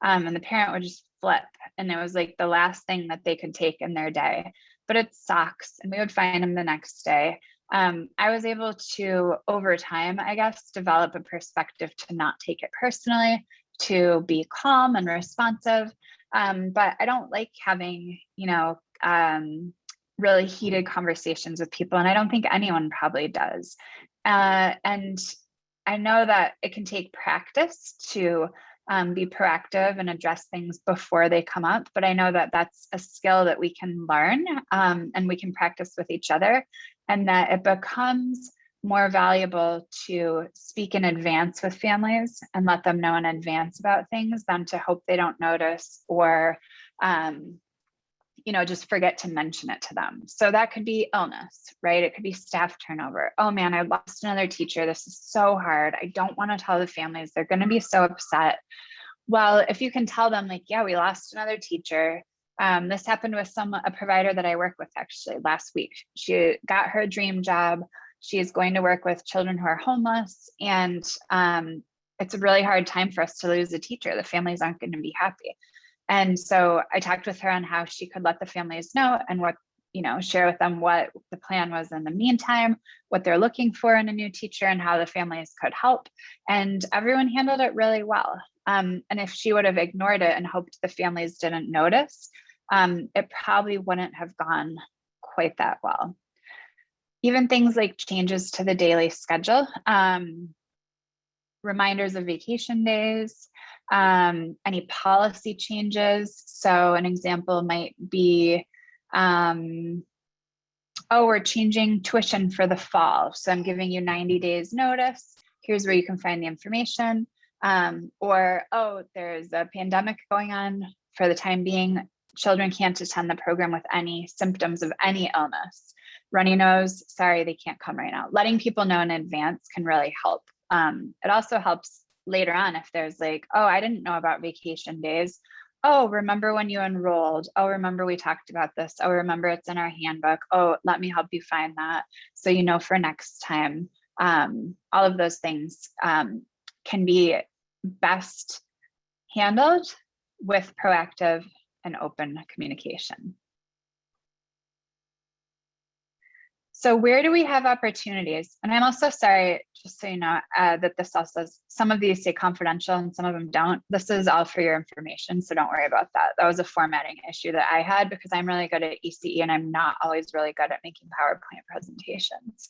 And the parent would just flip. And it was like the last thing that they could take in their day. But it's socks, and we would find them the next day. I was able to, over time, I guess, develop a perspective to not take it personally, to be calm and responsive. But I don't like having, really heated conversations with people. And I don't think anyone probably does. And I know that it can take practice to be proactive and address things before they come up. But I know that that's a skill that we can learn and we can practice with each other, and that it becomes more valuable to speak in advance with families and let them know in advance about things than to hope they don't notice or, just forget to mention it to them. So that could be illness, right? It could be staff turnover. Oh man, I lost another teacher. This is so hard. I don't want to tell the families. They're going to be so upset. Well, if you can tell them like, yeah, we lost another teacher. This happened with a provider that I work with actually last week. She got her dream job. She is going to work with children who are homeless. And it's a really hard time for us to lose a teacher. The families aren't going to be happy. And so I talked with her on how she could let the families know and what, share with them what the plan was in the meantime, what they're looking for in a new teacher, and how the families could help. And everyone handled it really well. And if she would have ignored it and hoped the families didn't notice, it probably wouldn't have gone quite that well. Even things like changes to the daily schedule, reminders of vacation days, any policy changes. So an example might be, we're changing tuition for the fall. So I'm giving you 90 days notice. Here's where you can find the information. Or, there's a pandemic going on for the time being. Children can't attend the program with any symptoms of any illness. Runny nose, sorry, they can't come right now. Letting people know in advance can really help. It also helps later on if there's like, I didn't know about vacation days. Remember when you enrolled? Remember we talked about this. Remember it's in our handbook. Let me help you find that. So, for next time, all of those things can be best handled with proactive and open communication. So where do we have opportunities? And I'm also sorry, just so you know, that this also, some of these say confidential and some of them don't. This is all for your information, so don't worry about that. That was a formatting issue that I had because I'm really good at ECE and I'm not always really good at making PowerPoint presentations.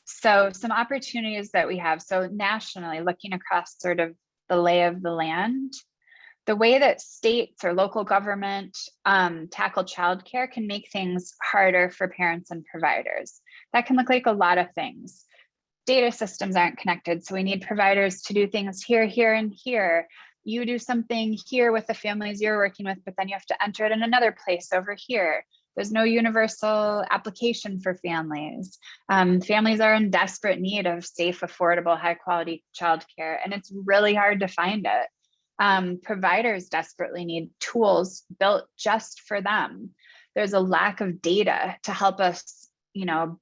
So some opportunities that we have. So nationally, looking across sort of the lay of the land, the way that states or local government tackle childcare can make things harder for parents and providers. That can look like a lot of things. Data systems aren't connected, so we need providers to do things here, here, and here. You do something here with the families you're working with, but then you have to enter it in another place over here. There's no universal application for families. Families are in desperate need of safe, affordable, high quality childcare, and it's really hard to find it. Providers desperately need tools built just for them. There's a lack of data to help us,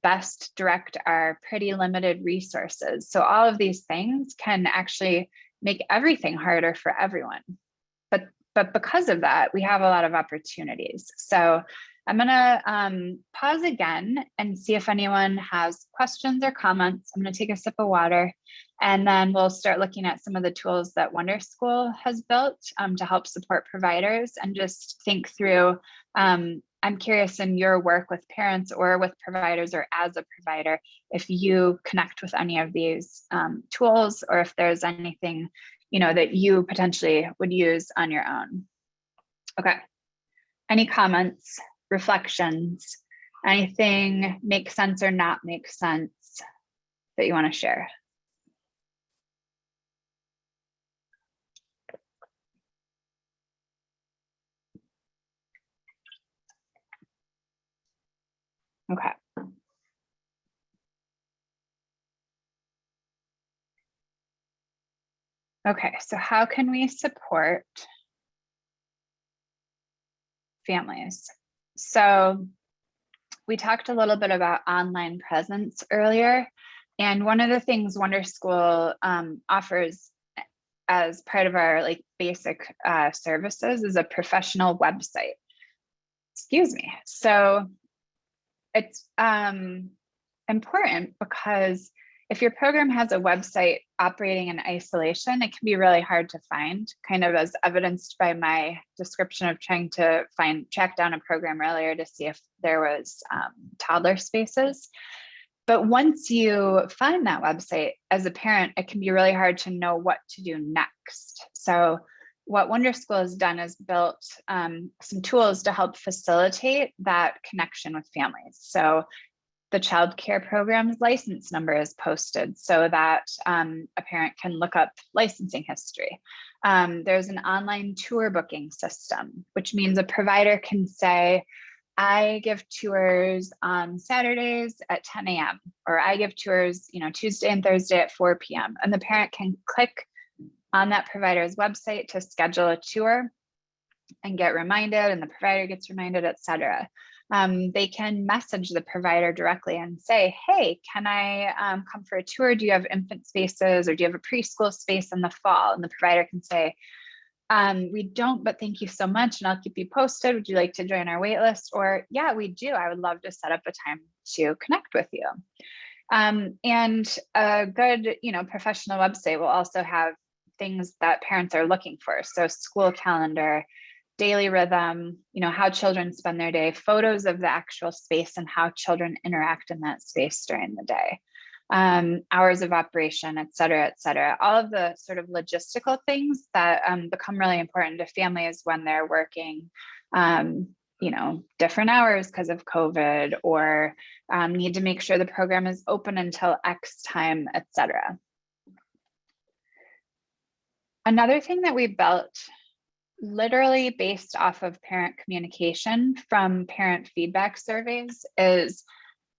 best direct our pretty limited resources. So all of these things can actually make everything harder for everyone. But because of that, we have a lot of opportunities. So I'm gonna pause again and see if anyone has questions or comments. I'm gonna take a sip of water, and then we'll start looking at some of the tools that Wonder School has built to help support providers, and just think through, I'm curious in your work with parents or with providers or as a provider, if you connect with any of these tools, or if there's anything that you potentially would use on your own. Okay. Any comments, reflections, anything make sense or not make sense that you want to share? Okay. Okay, so how can we support families? So we talked a little bit about online presence earlier, and one of the things Wonder School offers as part of our basic services is a professional website. Excuse me. So it's important because if your program has a website operating in isolation, it can be really hard to find, kind of as evidenced by my description of trying to track down a program earlier to see if there was toddler spaces. But once you find that website, as a parent, it can be really hard to know what to do next. So what Wonder School has done is built some tools to help facilitate that connection with families. So the child care program's license number is posted so that a parent can look up licensing history. There's an online tour booking system, which means a provider can say, I give tours on Saturdays at 10 a.m. or I give tours, Tuesday and Thursday at 4 p.m. And the parent can click on that provider's website to schedule a tour and get reminded, and the provider gets reminded, et cetera. They can message the provider directly and say, hey, can I come for a tour? Do you have infant spaces, or do you have a preschool space in the fall? And the provider can say, we don't, but thank you so much, and I'll keep you posted. Would you like to join our wait list? Or, yeah, we do. I would love to set up a time to connect with you. And a good, professional website will also have things that parents are looking for. So school calendar, daily rhythm, how children spend their day, photos of the actual space and how children interact in that space during the day, hours of operation, et cetera, all of the sort of logistical things that become really important to families when they're working, different hours because of COVID, or need to make sure the program is open until X time, et cetera. Another thing that we built, literally based off of parent communication from parent feedback surveys, is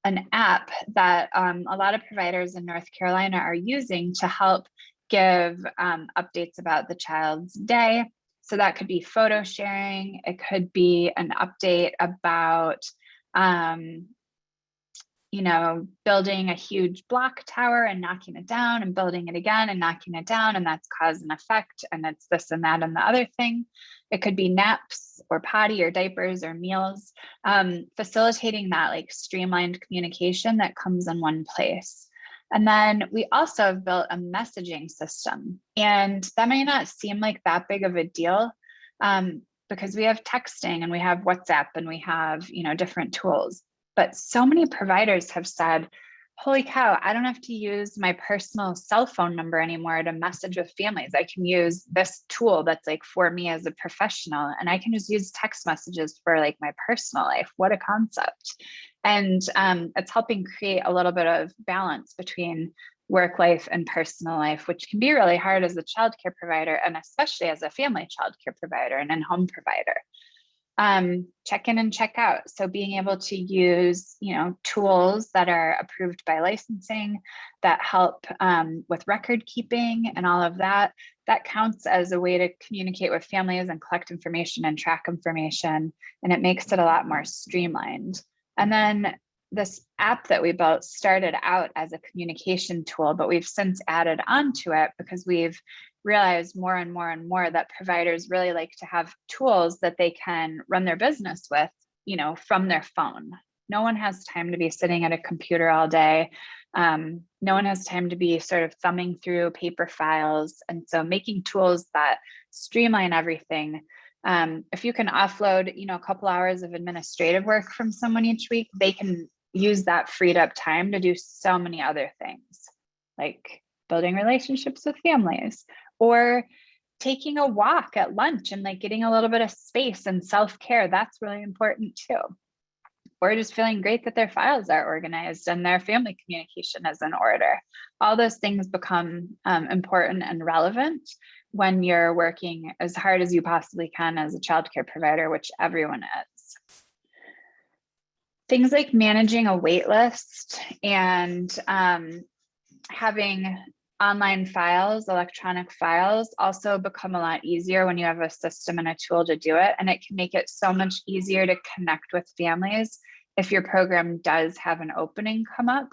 an app that a lot of providers in North Carolina are using to help give updates about the child's day. So that could be photo sharing. It could be an update about building a huge block tower and knocking it down and building it again and knocking it down, and that's cause and effect, and it's this and that and the other thing. It could be naps or potty or diapers or meals, facilitating that streamlined communication that comes in one place. And then we also have built a messaging system, and that may not seem like that big of a deal because we have texting and we have WhatsApp and we have different tools. But so many providers have said, holy cow, I don't have to use my personal cell phone number anymore to message with families. I can use this tool that's for me as a professional, and I can just use text messages for my personal life. What a concept. And it's helping create a little bit of balance between work life and personal life, which can be really hard as a childcare provider, and especially as a family childcare provider and in-home provider. check in and check out. So being able to use, tools that are approved by licensing that help with record keeping and all of that, that counts as a way to communicate with families and collect information and track information. And it makes it a lot more streamlined. And then this app that we built started out as a communication tool, but we've since added on to it because we've realized more and more and more that providers really like to have tools that they can run their business with, from their phone. No one has time to be sitting at a computer all day. No one has time to be sort of thumbing through paper files. And so making tools that streamline everything. If you can offload, a couple hours of administrative work from someone each week, they can use that freed up time to do so many other things, like building relationships with families, or taking a walk at lunch and like getting a little bit of space and self-care. That's really important too. Or just feeling great that their files are organized and their family communication is in order. All those things become important and relevant when you're working as hard as you possibly can as a childcare provider, which everyone is. Things like managing a wait list and having online files, electronic files, also become a lot easier when you have a system and a tool to do it. And it can make it so much easier to connect with families if your program does have an opening come up,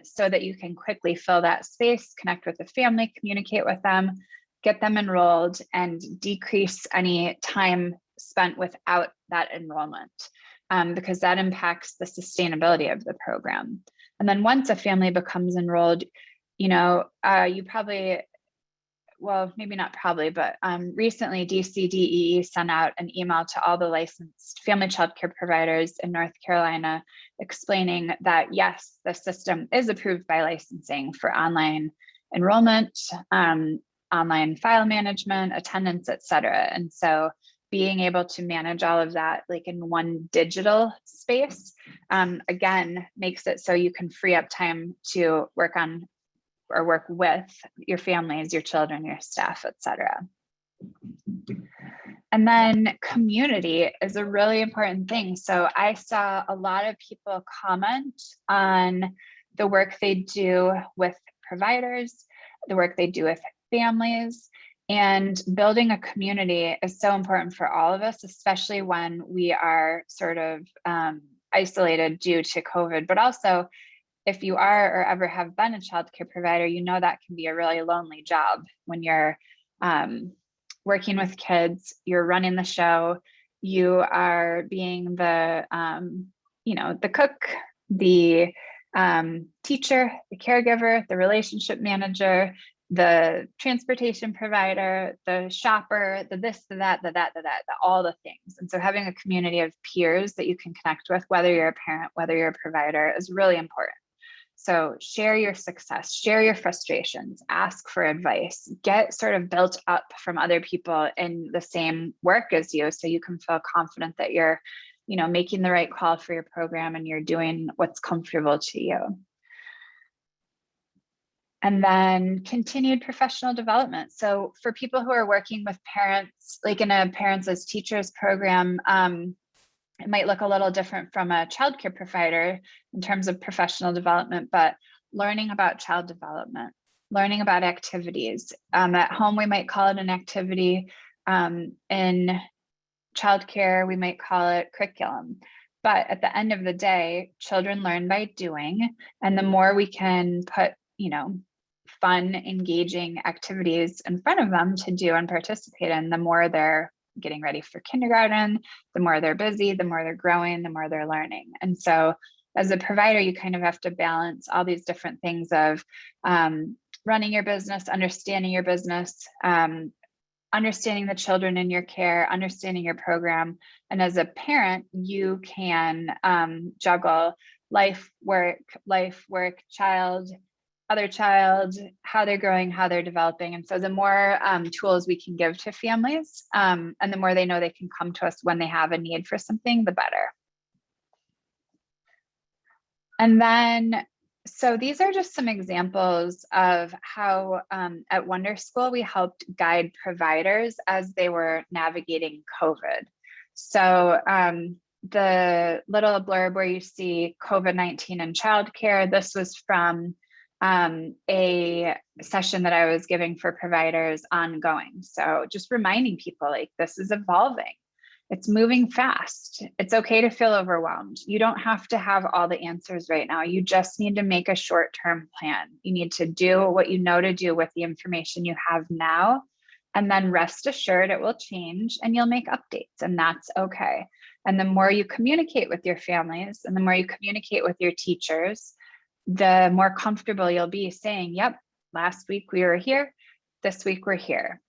so that you can quickly fill that space, connect with the family, communicate with them, get them enrolled, and decrease any time spent without that enrollment, because that impacts the sustainability of the program. And then once a family becomes enrolled, you probably, well, maybe not probably, but recently DCDEE sent out an email to all the licensed family childcare providers in North Carolina explaining that, yes, the system is approved by licensing for online enrollment, online file management, attendance, et cetera. And so being able to manage all of that like in one digital space, again, makes it so you can free up time to work on or work with your families, your children, your staff, et cetera. And then community is a really important thing. So I saw a lot of people comment on the work they do with providers, the work they do with families, and building a community is so important for all of us, especially when we are sort of isolated due to COVID, but also if you are or ever have been a childcare provider, that can be a really lonely job when you're working with kids, you're running the show, you are being the, the cook, the teacher, the caregiver, the relationship manager, the transportation provider, the shopper, the this, the that, all the things. And so having a community of peers that you can connect with, whether you're a parent, whether you're a provider, is really important. So share your success, share your frustrations, ask for advice, get sort of built up from other people in the same work as you, so you can feel confident that you're, making the right call for your program and you're doing what's comfortable to you. And then continued professional development. So for people who are working with parents, like in a Parents as Teachers program, it might look a little different from a childcare provider in terms of professional development, but learning about child development, learning about activities. At home, we might call it an activity. In childcare, we might call it curriculum. But at the end of the day, children learn by doing. And the more we can put, fun, engaging activities in front of them to do and participate in, the more they're getting ready for kindergarten, the more they're busy, the more they're growing, the more they're learning. And so as a provider, you kind of have to balance all these different things of running your business, understanding your business, understanding the children in your care, understanding your program. And as a parent, you can juggle life, work, child, other child, how they're growing, how they're developing. And so the more tools we can give to families, and the more they know they can come to us when they have a need for something, the better. And then, so these are just some examples of how at Wonder School, we helped guide providers as they were navigating COVID. So the little blurb where you see COVID-19 and childcare, this was from a session that I was giving for providers ongoing. So just reminding people, like, this is evolving. It's moving fast. It's okay to feel overwhelmed. You don't have to have all the answers right now. You just need to make a short-term plan. You need to do what you know to do with the information you have now. And then rest assured it will change and you'll make updates, and that's okay. And the more you communicate with your families and the more you communicate with your teachers, the more comfortable you'll be saying, yep, last week we were here, this week we're here.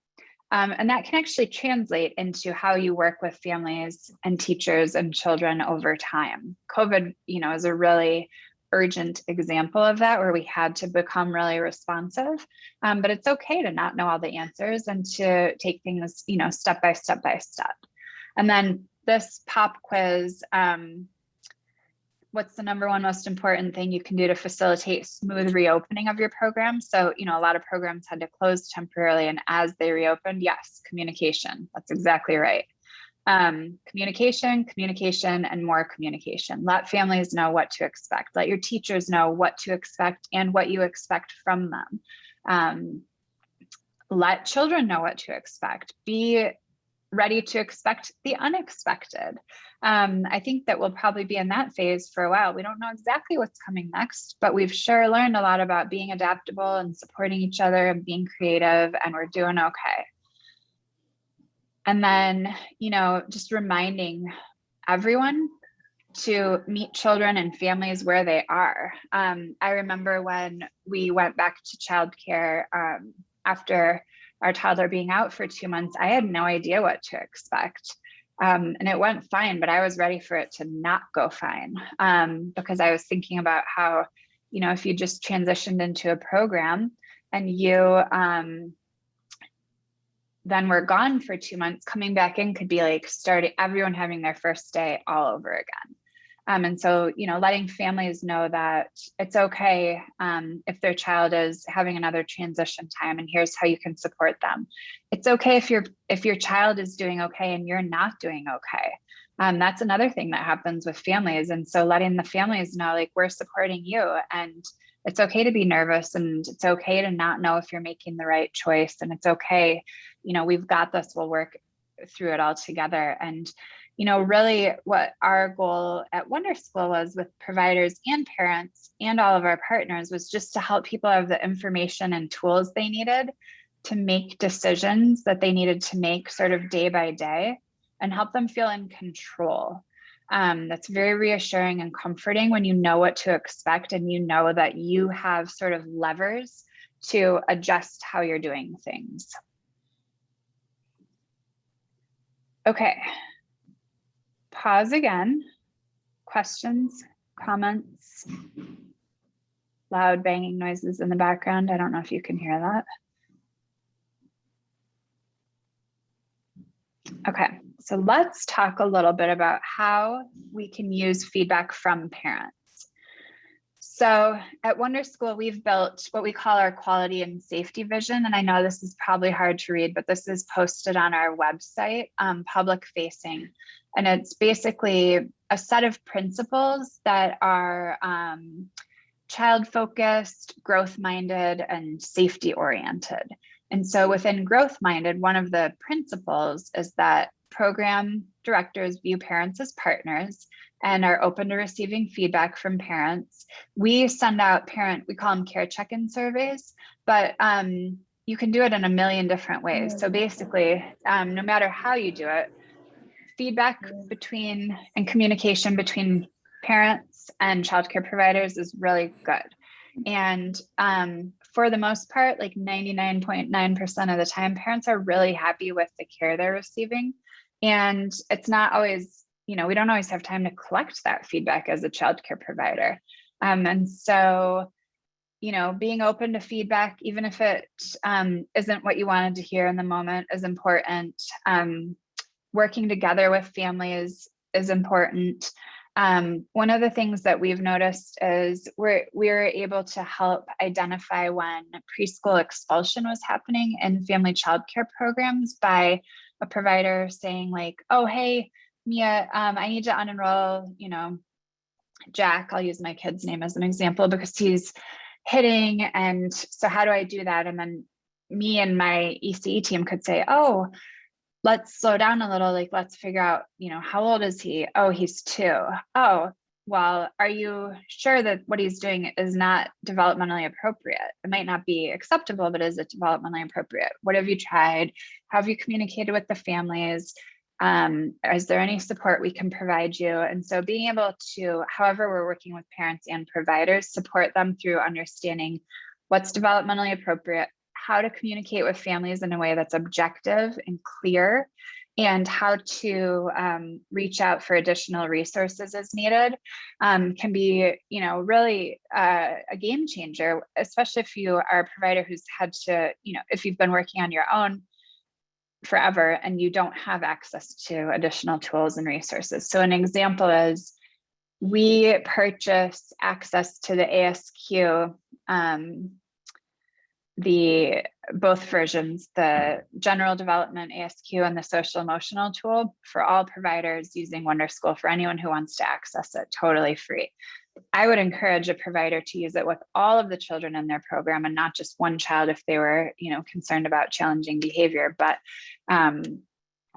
And that can actually translate into how you work with families and teachers and children over time. COVID, is a really urgent example of that, where we had to become really responsive. But it's okay to not know all the answers and to take things, step by step by step. And then this pop quiz, what's the number one most important thing you can do to facilitate smooth reopening of your program? So, a lot of programs had to close temporarily, and as they reopened, yes, communication. That's exactly right. Communication, and more communication. Let families know what to expect. Let your teachers know what to expect and what you expect from them. Let children know what to expect. Be ready to expect the unexpected. I think that we'll probably be in that phase for a while. We don't know exactly what's coming next, but we've sure learned a lot about being adaptable and supporting each other and being creative, and we're doing okay. And then, just reminding everyone to meet children and families where they are. I remember when we went back to childcare after our toddler being out for 2 months, I had no idea what to expect. And it went fine, but I was ready for it to not go fine, because I was thinking about how, if you just transitioned into a program and you then we're gone for 2 months, coming back in could be like everyone having their first day all over again. And so, letting families know that it's okay if their child is having another transition time, and here's how you can support them. It's okay if your child is doing okay and you're not doing okay. That's another thing that happens with families. And so letting the families know, like, we're supporting you, and it's okay to be nervous, and it's okay to not know if you're making the right choice. And it's okay, we've got this, we'll work through it all together. And really what our goal at Wonder School was with providers and parents and all of our partners was just to help people have the information and tools they needed to make decisions that they needed to make sort of day by day, and help them feel in control. That's very reassuring and comforting when you know what to expect and you know that you have sort of levers to adjust how you're doing things. Okay. Pause again. Questions, comments, loud banging noises in the background. I don't know if you can hear that. Okay, so let's talk a little bit about how we can use feedback from parents. So at Wonder School, we've built what we call our quality and safety vision. And I know this is probably hard to read, but this is posted on our website, public facing. And it's basically a set of principles that are child-focused, growth-minded, and safety-oriented. And so within growth-minded, one of the principles is that program directors view parents as partners and are open to receiving feedback from parents. We send out we call them care check-in surveys, but you can do it in a million different ways. So basically, no matter how you do it, feedback between and communication between parents and childcare providers is really good. And for the most part, like 99.9% of the time, parents are really happy with the care they're receiving. And it's not always, we don't always have time to collect that feedback as a childcare provider. And so, being open to feedback, even if it isn't what you wanted to hear in the moment, is important. Working together with families is important. One of the things that we've noticed is we're able to help identify when preschool expulsion was happening in family childcare programs by a provider saying like, oh, hey, Mia, I need to unenroll, Jack, I'll use my kid's name as an example because he's hitting. And so how do I do that? And then me and my ECE team could say, oh, let's slow down a little. Like, let's figure out, how old is he? Oh, he's 2. Oh, well, are you sure that what he's doing is not developmentally appropriate? It might not be acceptable, but is it developmentally appropriate? What have you tried? How have you communicated with the families? Is there any support we can provide you? And so being able to, however we're working with parents and providers, support them through understanding what's developmentally appropriate, how to communicate with families in a way that's objective and clear, and how to reach out for additional resources as needed can be, really a game changer, especially if you are a provider who's had to, if you've been working on your own forever and you don't have access to additional tools and resources. So an example is we purchase access to the ASQ, both versions, the general development ASQ and the social emotional tool for all providers using WonderSchool for anyone who wants to access it totally free. I would encourage a provider to use it with all of the children in their program and not just one child if they were, concerned about challenging behavior. But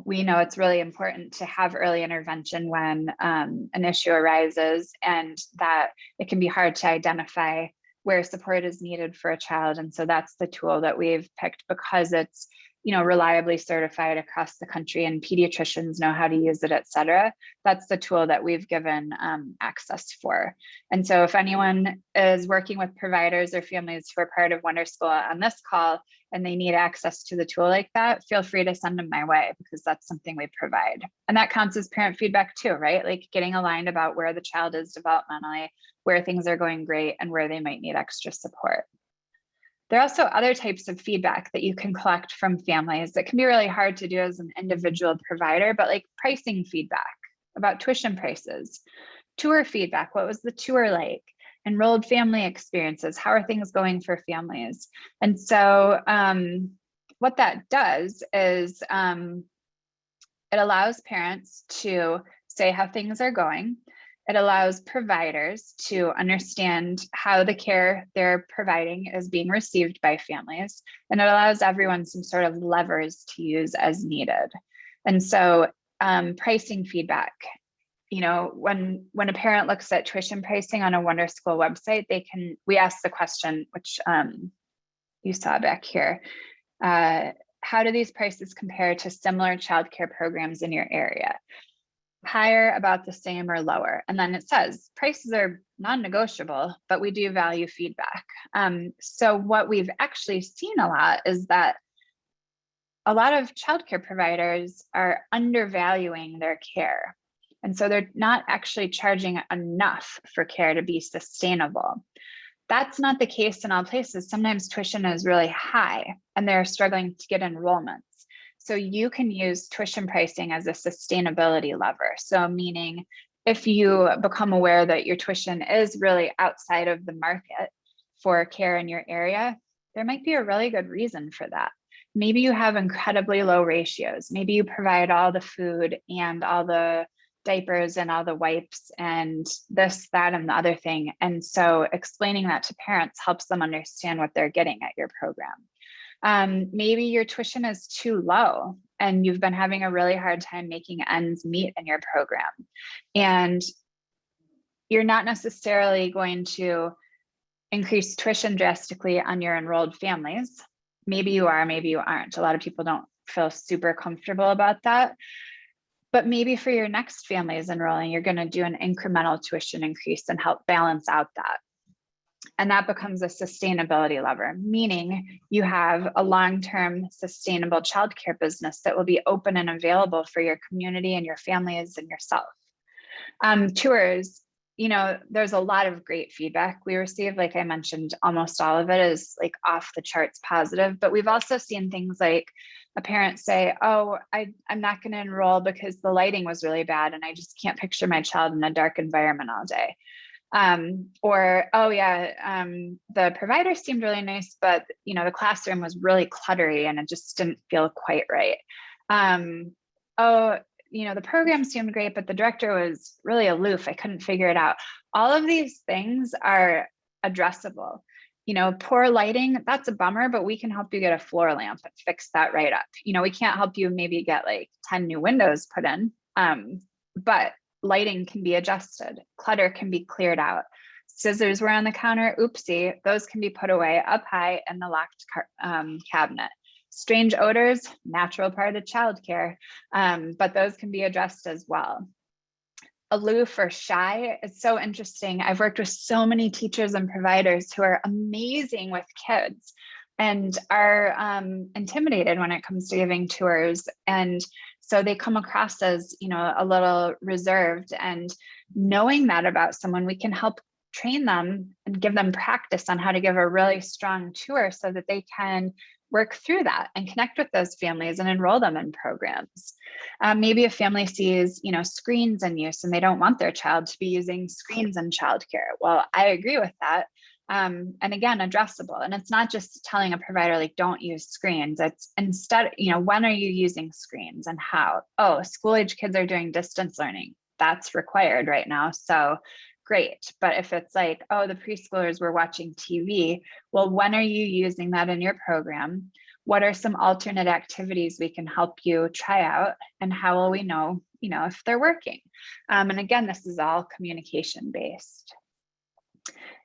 we know it's really important to have early intervention when an issue arises, and that it can be hard to identify where support is needed for a child. And so that's the tool that we've picked because it's, reliably certified across the country and pediatricians know how to use it, et cetera. That's the tool that we've given access for. And so if anyone is working with providers or families who are part of WonderSchool on this call and they need access to the tool like that, feel free to send them my way because that's something we provide. And that counts as parent feedback too, right? Like getting aligned about where the child is developmentally, where things are going great, and where they might need extra support. There are also other types of feedback that you can collect from families that can be really hard to do as an individual provider, but like pricing feedback about tuition prices, tour feedback, what was the tour like, enrolled family experiences, how are things going for families? And so what that does is it allows parents to say how things are going. It allows providers to understand how the care they're providing is being received by families, and it allows everyone some sort of levers to use as needed. And so pricing feedback, when a parent looks at tuition pricing on a WonderSchool website, we ask the question, which you saw back here, how do these prices compare to similar childcare programs in your area? Higher, about the same, or lower? And then it says prices are non-negotiable, but we do value feedback. So what we've actually seen a lot is that a lot of childcare providers are undervaluing their care. And so they're not actually charging enough for care to be sustainable. That's not the case in all places. Sometimes tuition is really high and they're struggling to get enrollments. So you can use tuition pricing as a sustainability lever. So meaning if you become aware that your tuition is really outside of the market for care in your area, there might be a really good reason for that. Maybe you have incredibly low ratios. Maybe you provide all the food and all the diapers and all the wipes and this, that, and the other thing. And so explaining that to parents helps them understand what they're getting at your program. Maybe your tuition is too low and you've been having a really hard time making ends meet in your program. And you're not necessarily going to increase tuition drastically on your enrolled families. Maybe you are, maybe you aren't. A lot of people don't feel super comfortable about that. But maybe for your next family is enrolling, you're going to do an incremental tuition increase and help balance out that. And that becomes a sustainability lever, meaning you have a long-term sustainable childcare business that will be open and available for your community and your families and yourself. Tours, there's a lot of great feedback we receive. Like I mentioned, almost all of it is like off the charts positive, but we've also seen things like a parent say, oh, I'm not going to enroll because the lighting was really bad and I just can't picture my child in a dark environment all day. Or, oh yeah, the provider seemed really nice, but the classroom was really cluttery and it just didn't feel quite right. Oh, the program seemed great, but the director was really aloof. I couldn't figure it out. All of these things are addressable. Poor lighting, that's a bummer, but we can help you get a floor lamp and fix that right up. We can't help you maybe get like 10 new windows put in, but lighting can be adjusted. Clutter can be cleared out. Scissors were on the counter, oopsie, those can be put away up high in the locked cabinet. Strange odors, natural part of childcare, but those can be addressed as well. Aloof or shy, it's so interesting. I've worked with so many teachers and providers who are amazing with kids and are intimidated when it comes to giving tours. And so they come across as, a little reserved, and knowing that about someone, we can help train them and give them practice on how to give a really strong tour so that they can work through that and connect with those families and enroll them in programs. Maybe a family sees, screens in use and they don't want their child to be using screens in childcare. Well, I agree with that. And again, addressable. And it's not just telling a provider, like, don't use screens. It's instead, when are you using screens and how? Oh, school age kids are doing distance learning. That's required right now. So great. But if it's like, oh, the preschoolers were watching TV, well, when are you using that in your program? What are some alternate activities we can help you try out? And how will we know, if they're working? And again, this is all communication based.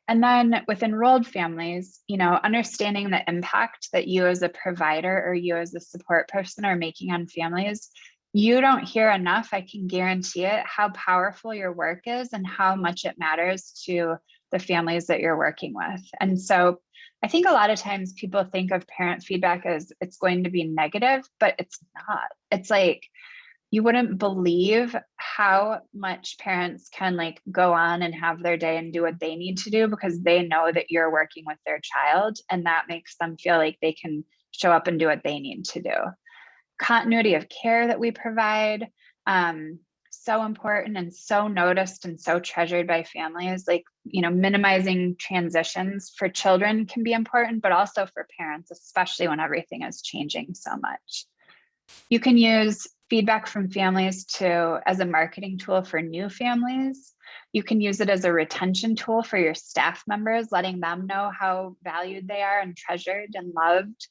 And then with enrolled families, understanding the impact that you as a provider or you as a support person are making on families. You don't hear enough, I can guarantee it, how powerful your work is and how much it matters to the families that you're working with. And so I think a lot of times people think of parent feedback as it's going to be negative, but it's not. It's like, you wouldn't believe how much parents can go on and have their day and do what they need to do because they know that you're working with their child, and that makes them feel like they can show up and do what they need to do. Continuity of care that we provide, so important and so noticed and so treasured by families. Minimizing transitions for children can be important, but also for parents, especially when everything is changing so much. You can use feedback from families as a marketing tool for new families. You can use it as a retention tool for your staff members, letting them know how valued they are and treasured and loved.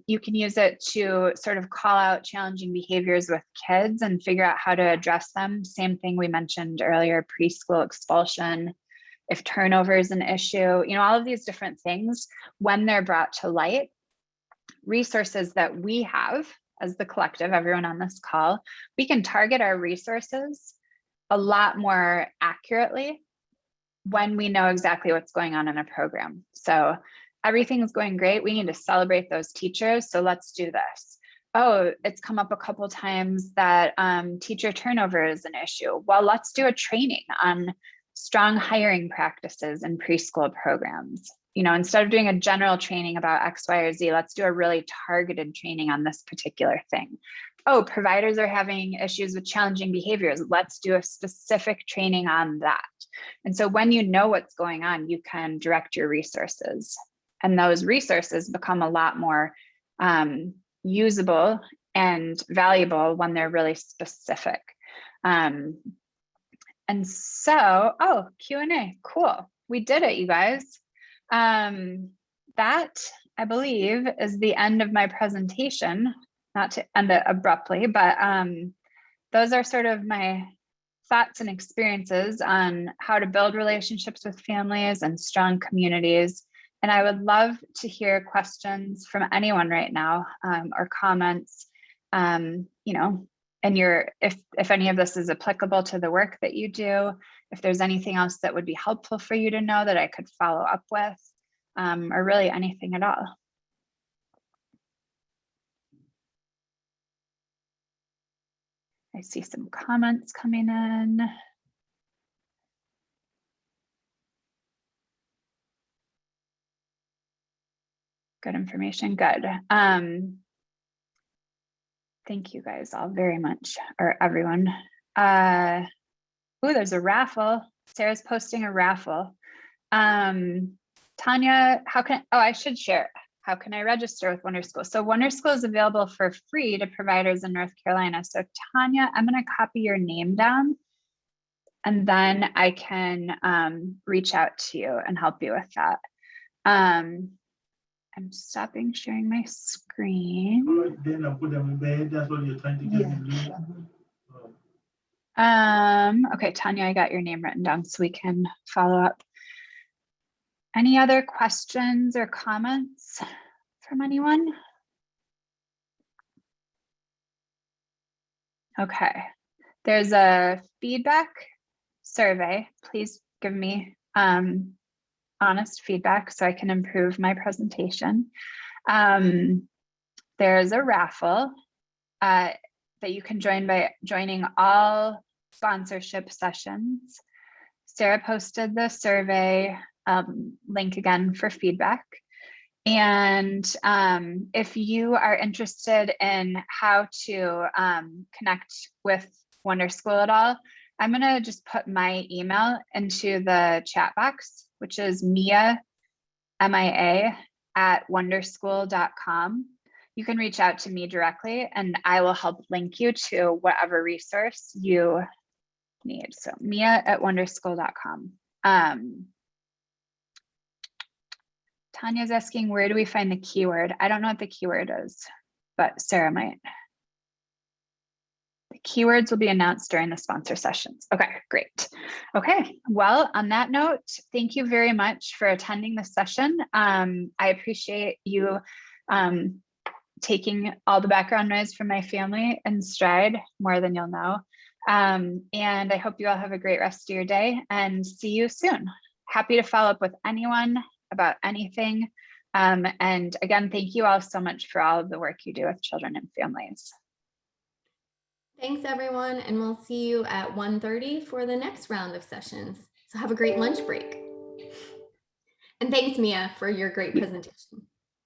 You can use it to sort of call out challenging behaviors with kids and figure out how to address them. Same thing we mentioned earlier, preschool expulsion, if turnover is an issue, all of these different things, when they're brought to light, resources that we have as the collective, everyone on this call, we can target our resources a lot more accurately when we know exactly what's going on in a program. So everything's going great. We need to celebrate those teachers. So let's do this. Oh, it's come up a couple of times that teacher turnover is an issue. Well, let's do a training on strong hiring practices in preschool programs. Instead of doing a general training about X, Y, or Z, let's do a really targeted training on this particular thing. Oh, providers are having issues with challenging behaviors. Let's do a specific training on that. And so when you know what's going on, you can direct your resources. And those resources become a lot more usable and valuable when they're really specific. And so, Q&A, cool. We did it, you guys. That, I believe, is the end of my presentation, not to end it abruptly, but those are sort of my thoughts and experiences on how to build relationships with families and strong communities. And I would love to hear questions from anyone right now, or comments, and if any of this is applicable to the work that you do, if there's anything else that would be helpful for you to know that I could follow up with, or really anything at all. I see some comments coming in. Good information, good. Thank you guys all very much, or everyone. Oh, there's a raffle. Sarah's posting a raffle. Tanya, how can, I should share. How can I register with Wonder School? So Wonder School is available for free to providers in North Carolina. So Tanya, I'm going to copy your name down, and then I can reach out to you and help you with that. I'm stopping sharing my screen. Then I put them in bed. That's what you're trying to get me to do. Okay, Tanya, I got your name written down so we can follow up. Any other questions or comments from anyone? Okay, there's a feedback survey. Please give me honest feedback so I can improve my presentation. There's a raffle that you can join by joining all sponsorship sessions. Sarah posted the survey link again for feedback. And if you are interested in how to connect with Wonder School at all, I'm going to just put my email into the chat box, which is Mia, M-I-A, @wonderschool.com. You can reach out to me directly and I will help link you to whatever resource you need. So Mia @wonderschool.com. Tanya's asking, where do we find the keyword? I don't know what the keyword is, but Sarah might. The keywords will be announced during the sponsor sessions. Okay, great. Okay, well, on that note, thank you very much for attending this session. I appreciate you taking all the background noise from my family in stride, more than you'll know. And I hope you all have a great rest of your day and see you soon. Happy to follow up with anyone about anything. And again, thank you all so much for all of the work you do with children and families. Thanks, everyone, and we'll see you at 1:30 for the next round of sessions. So have a great lunch break. And thanks, Mia, for your great presentation.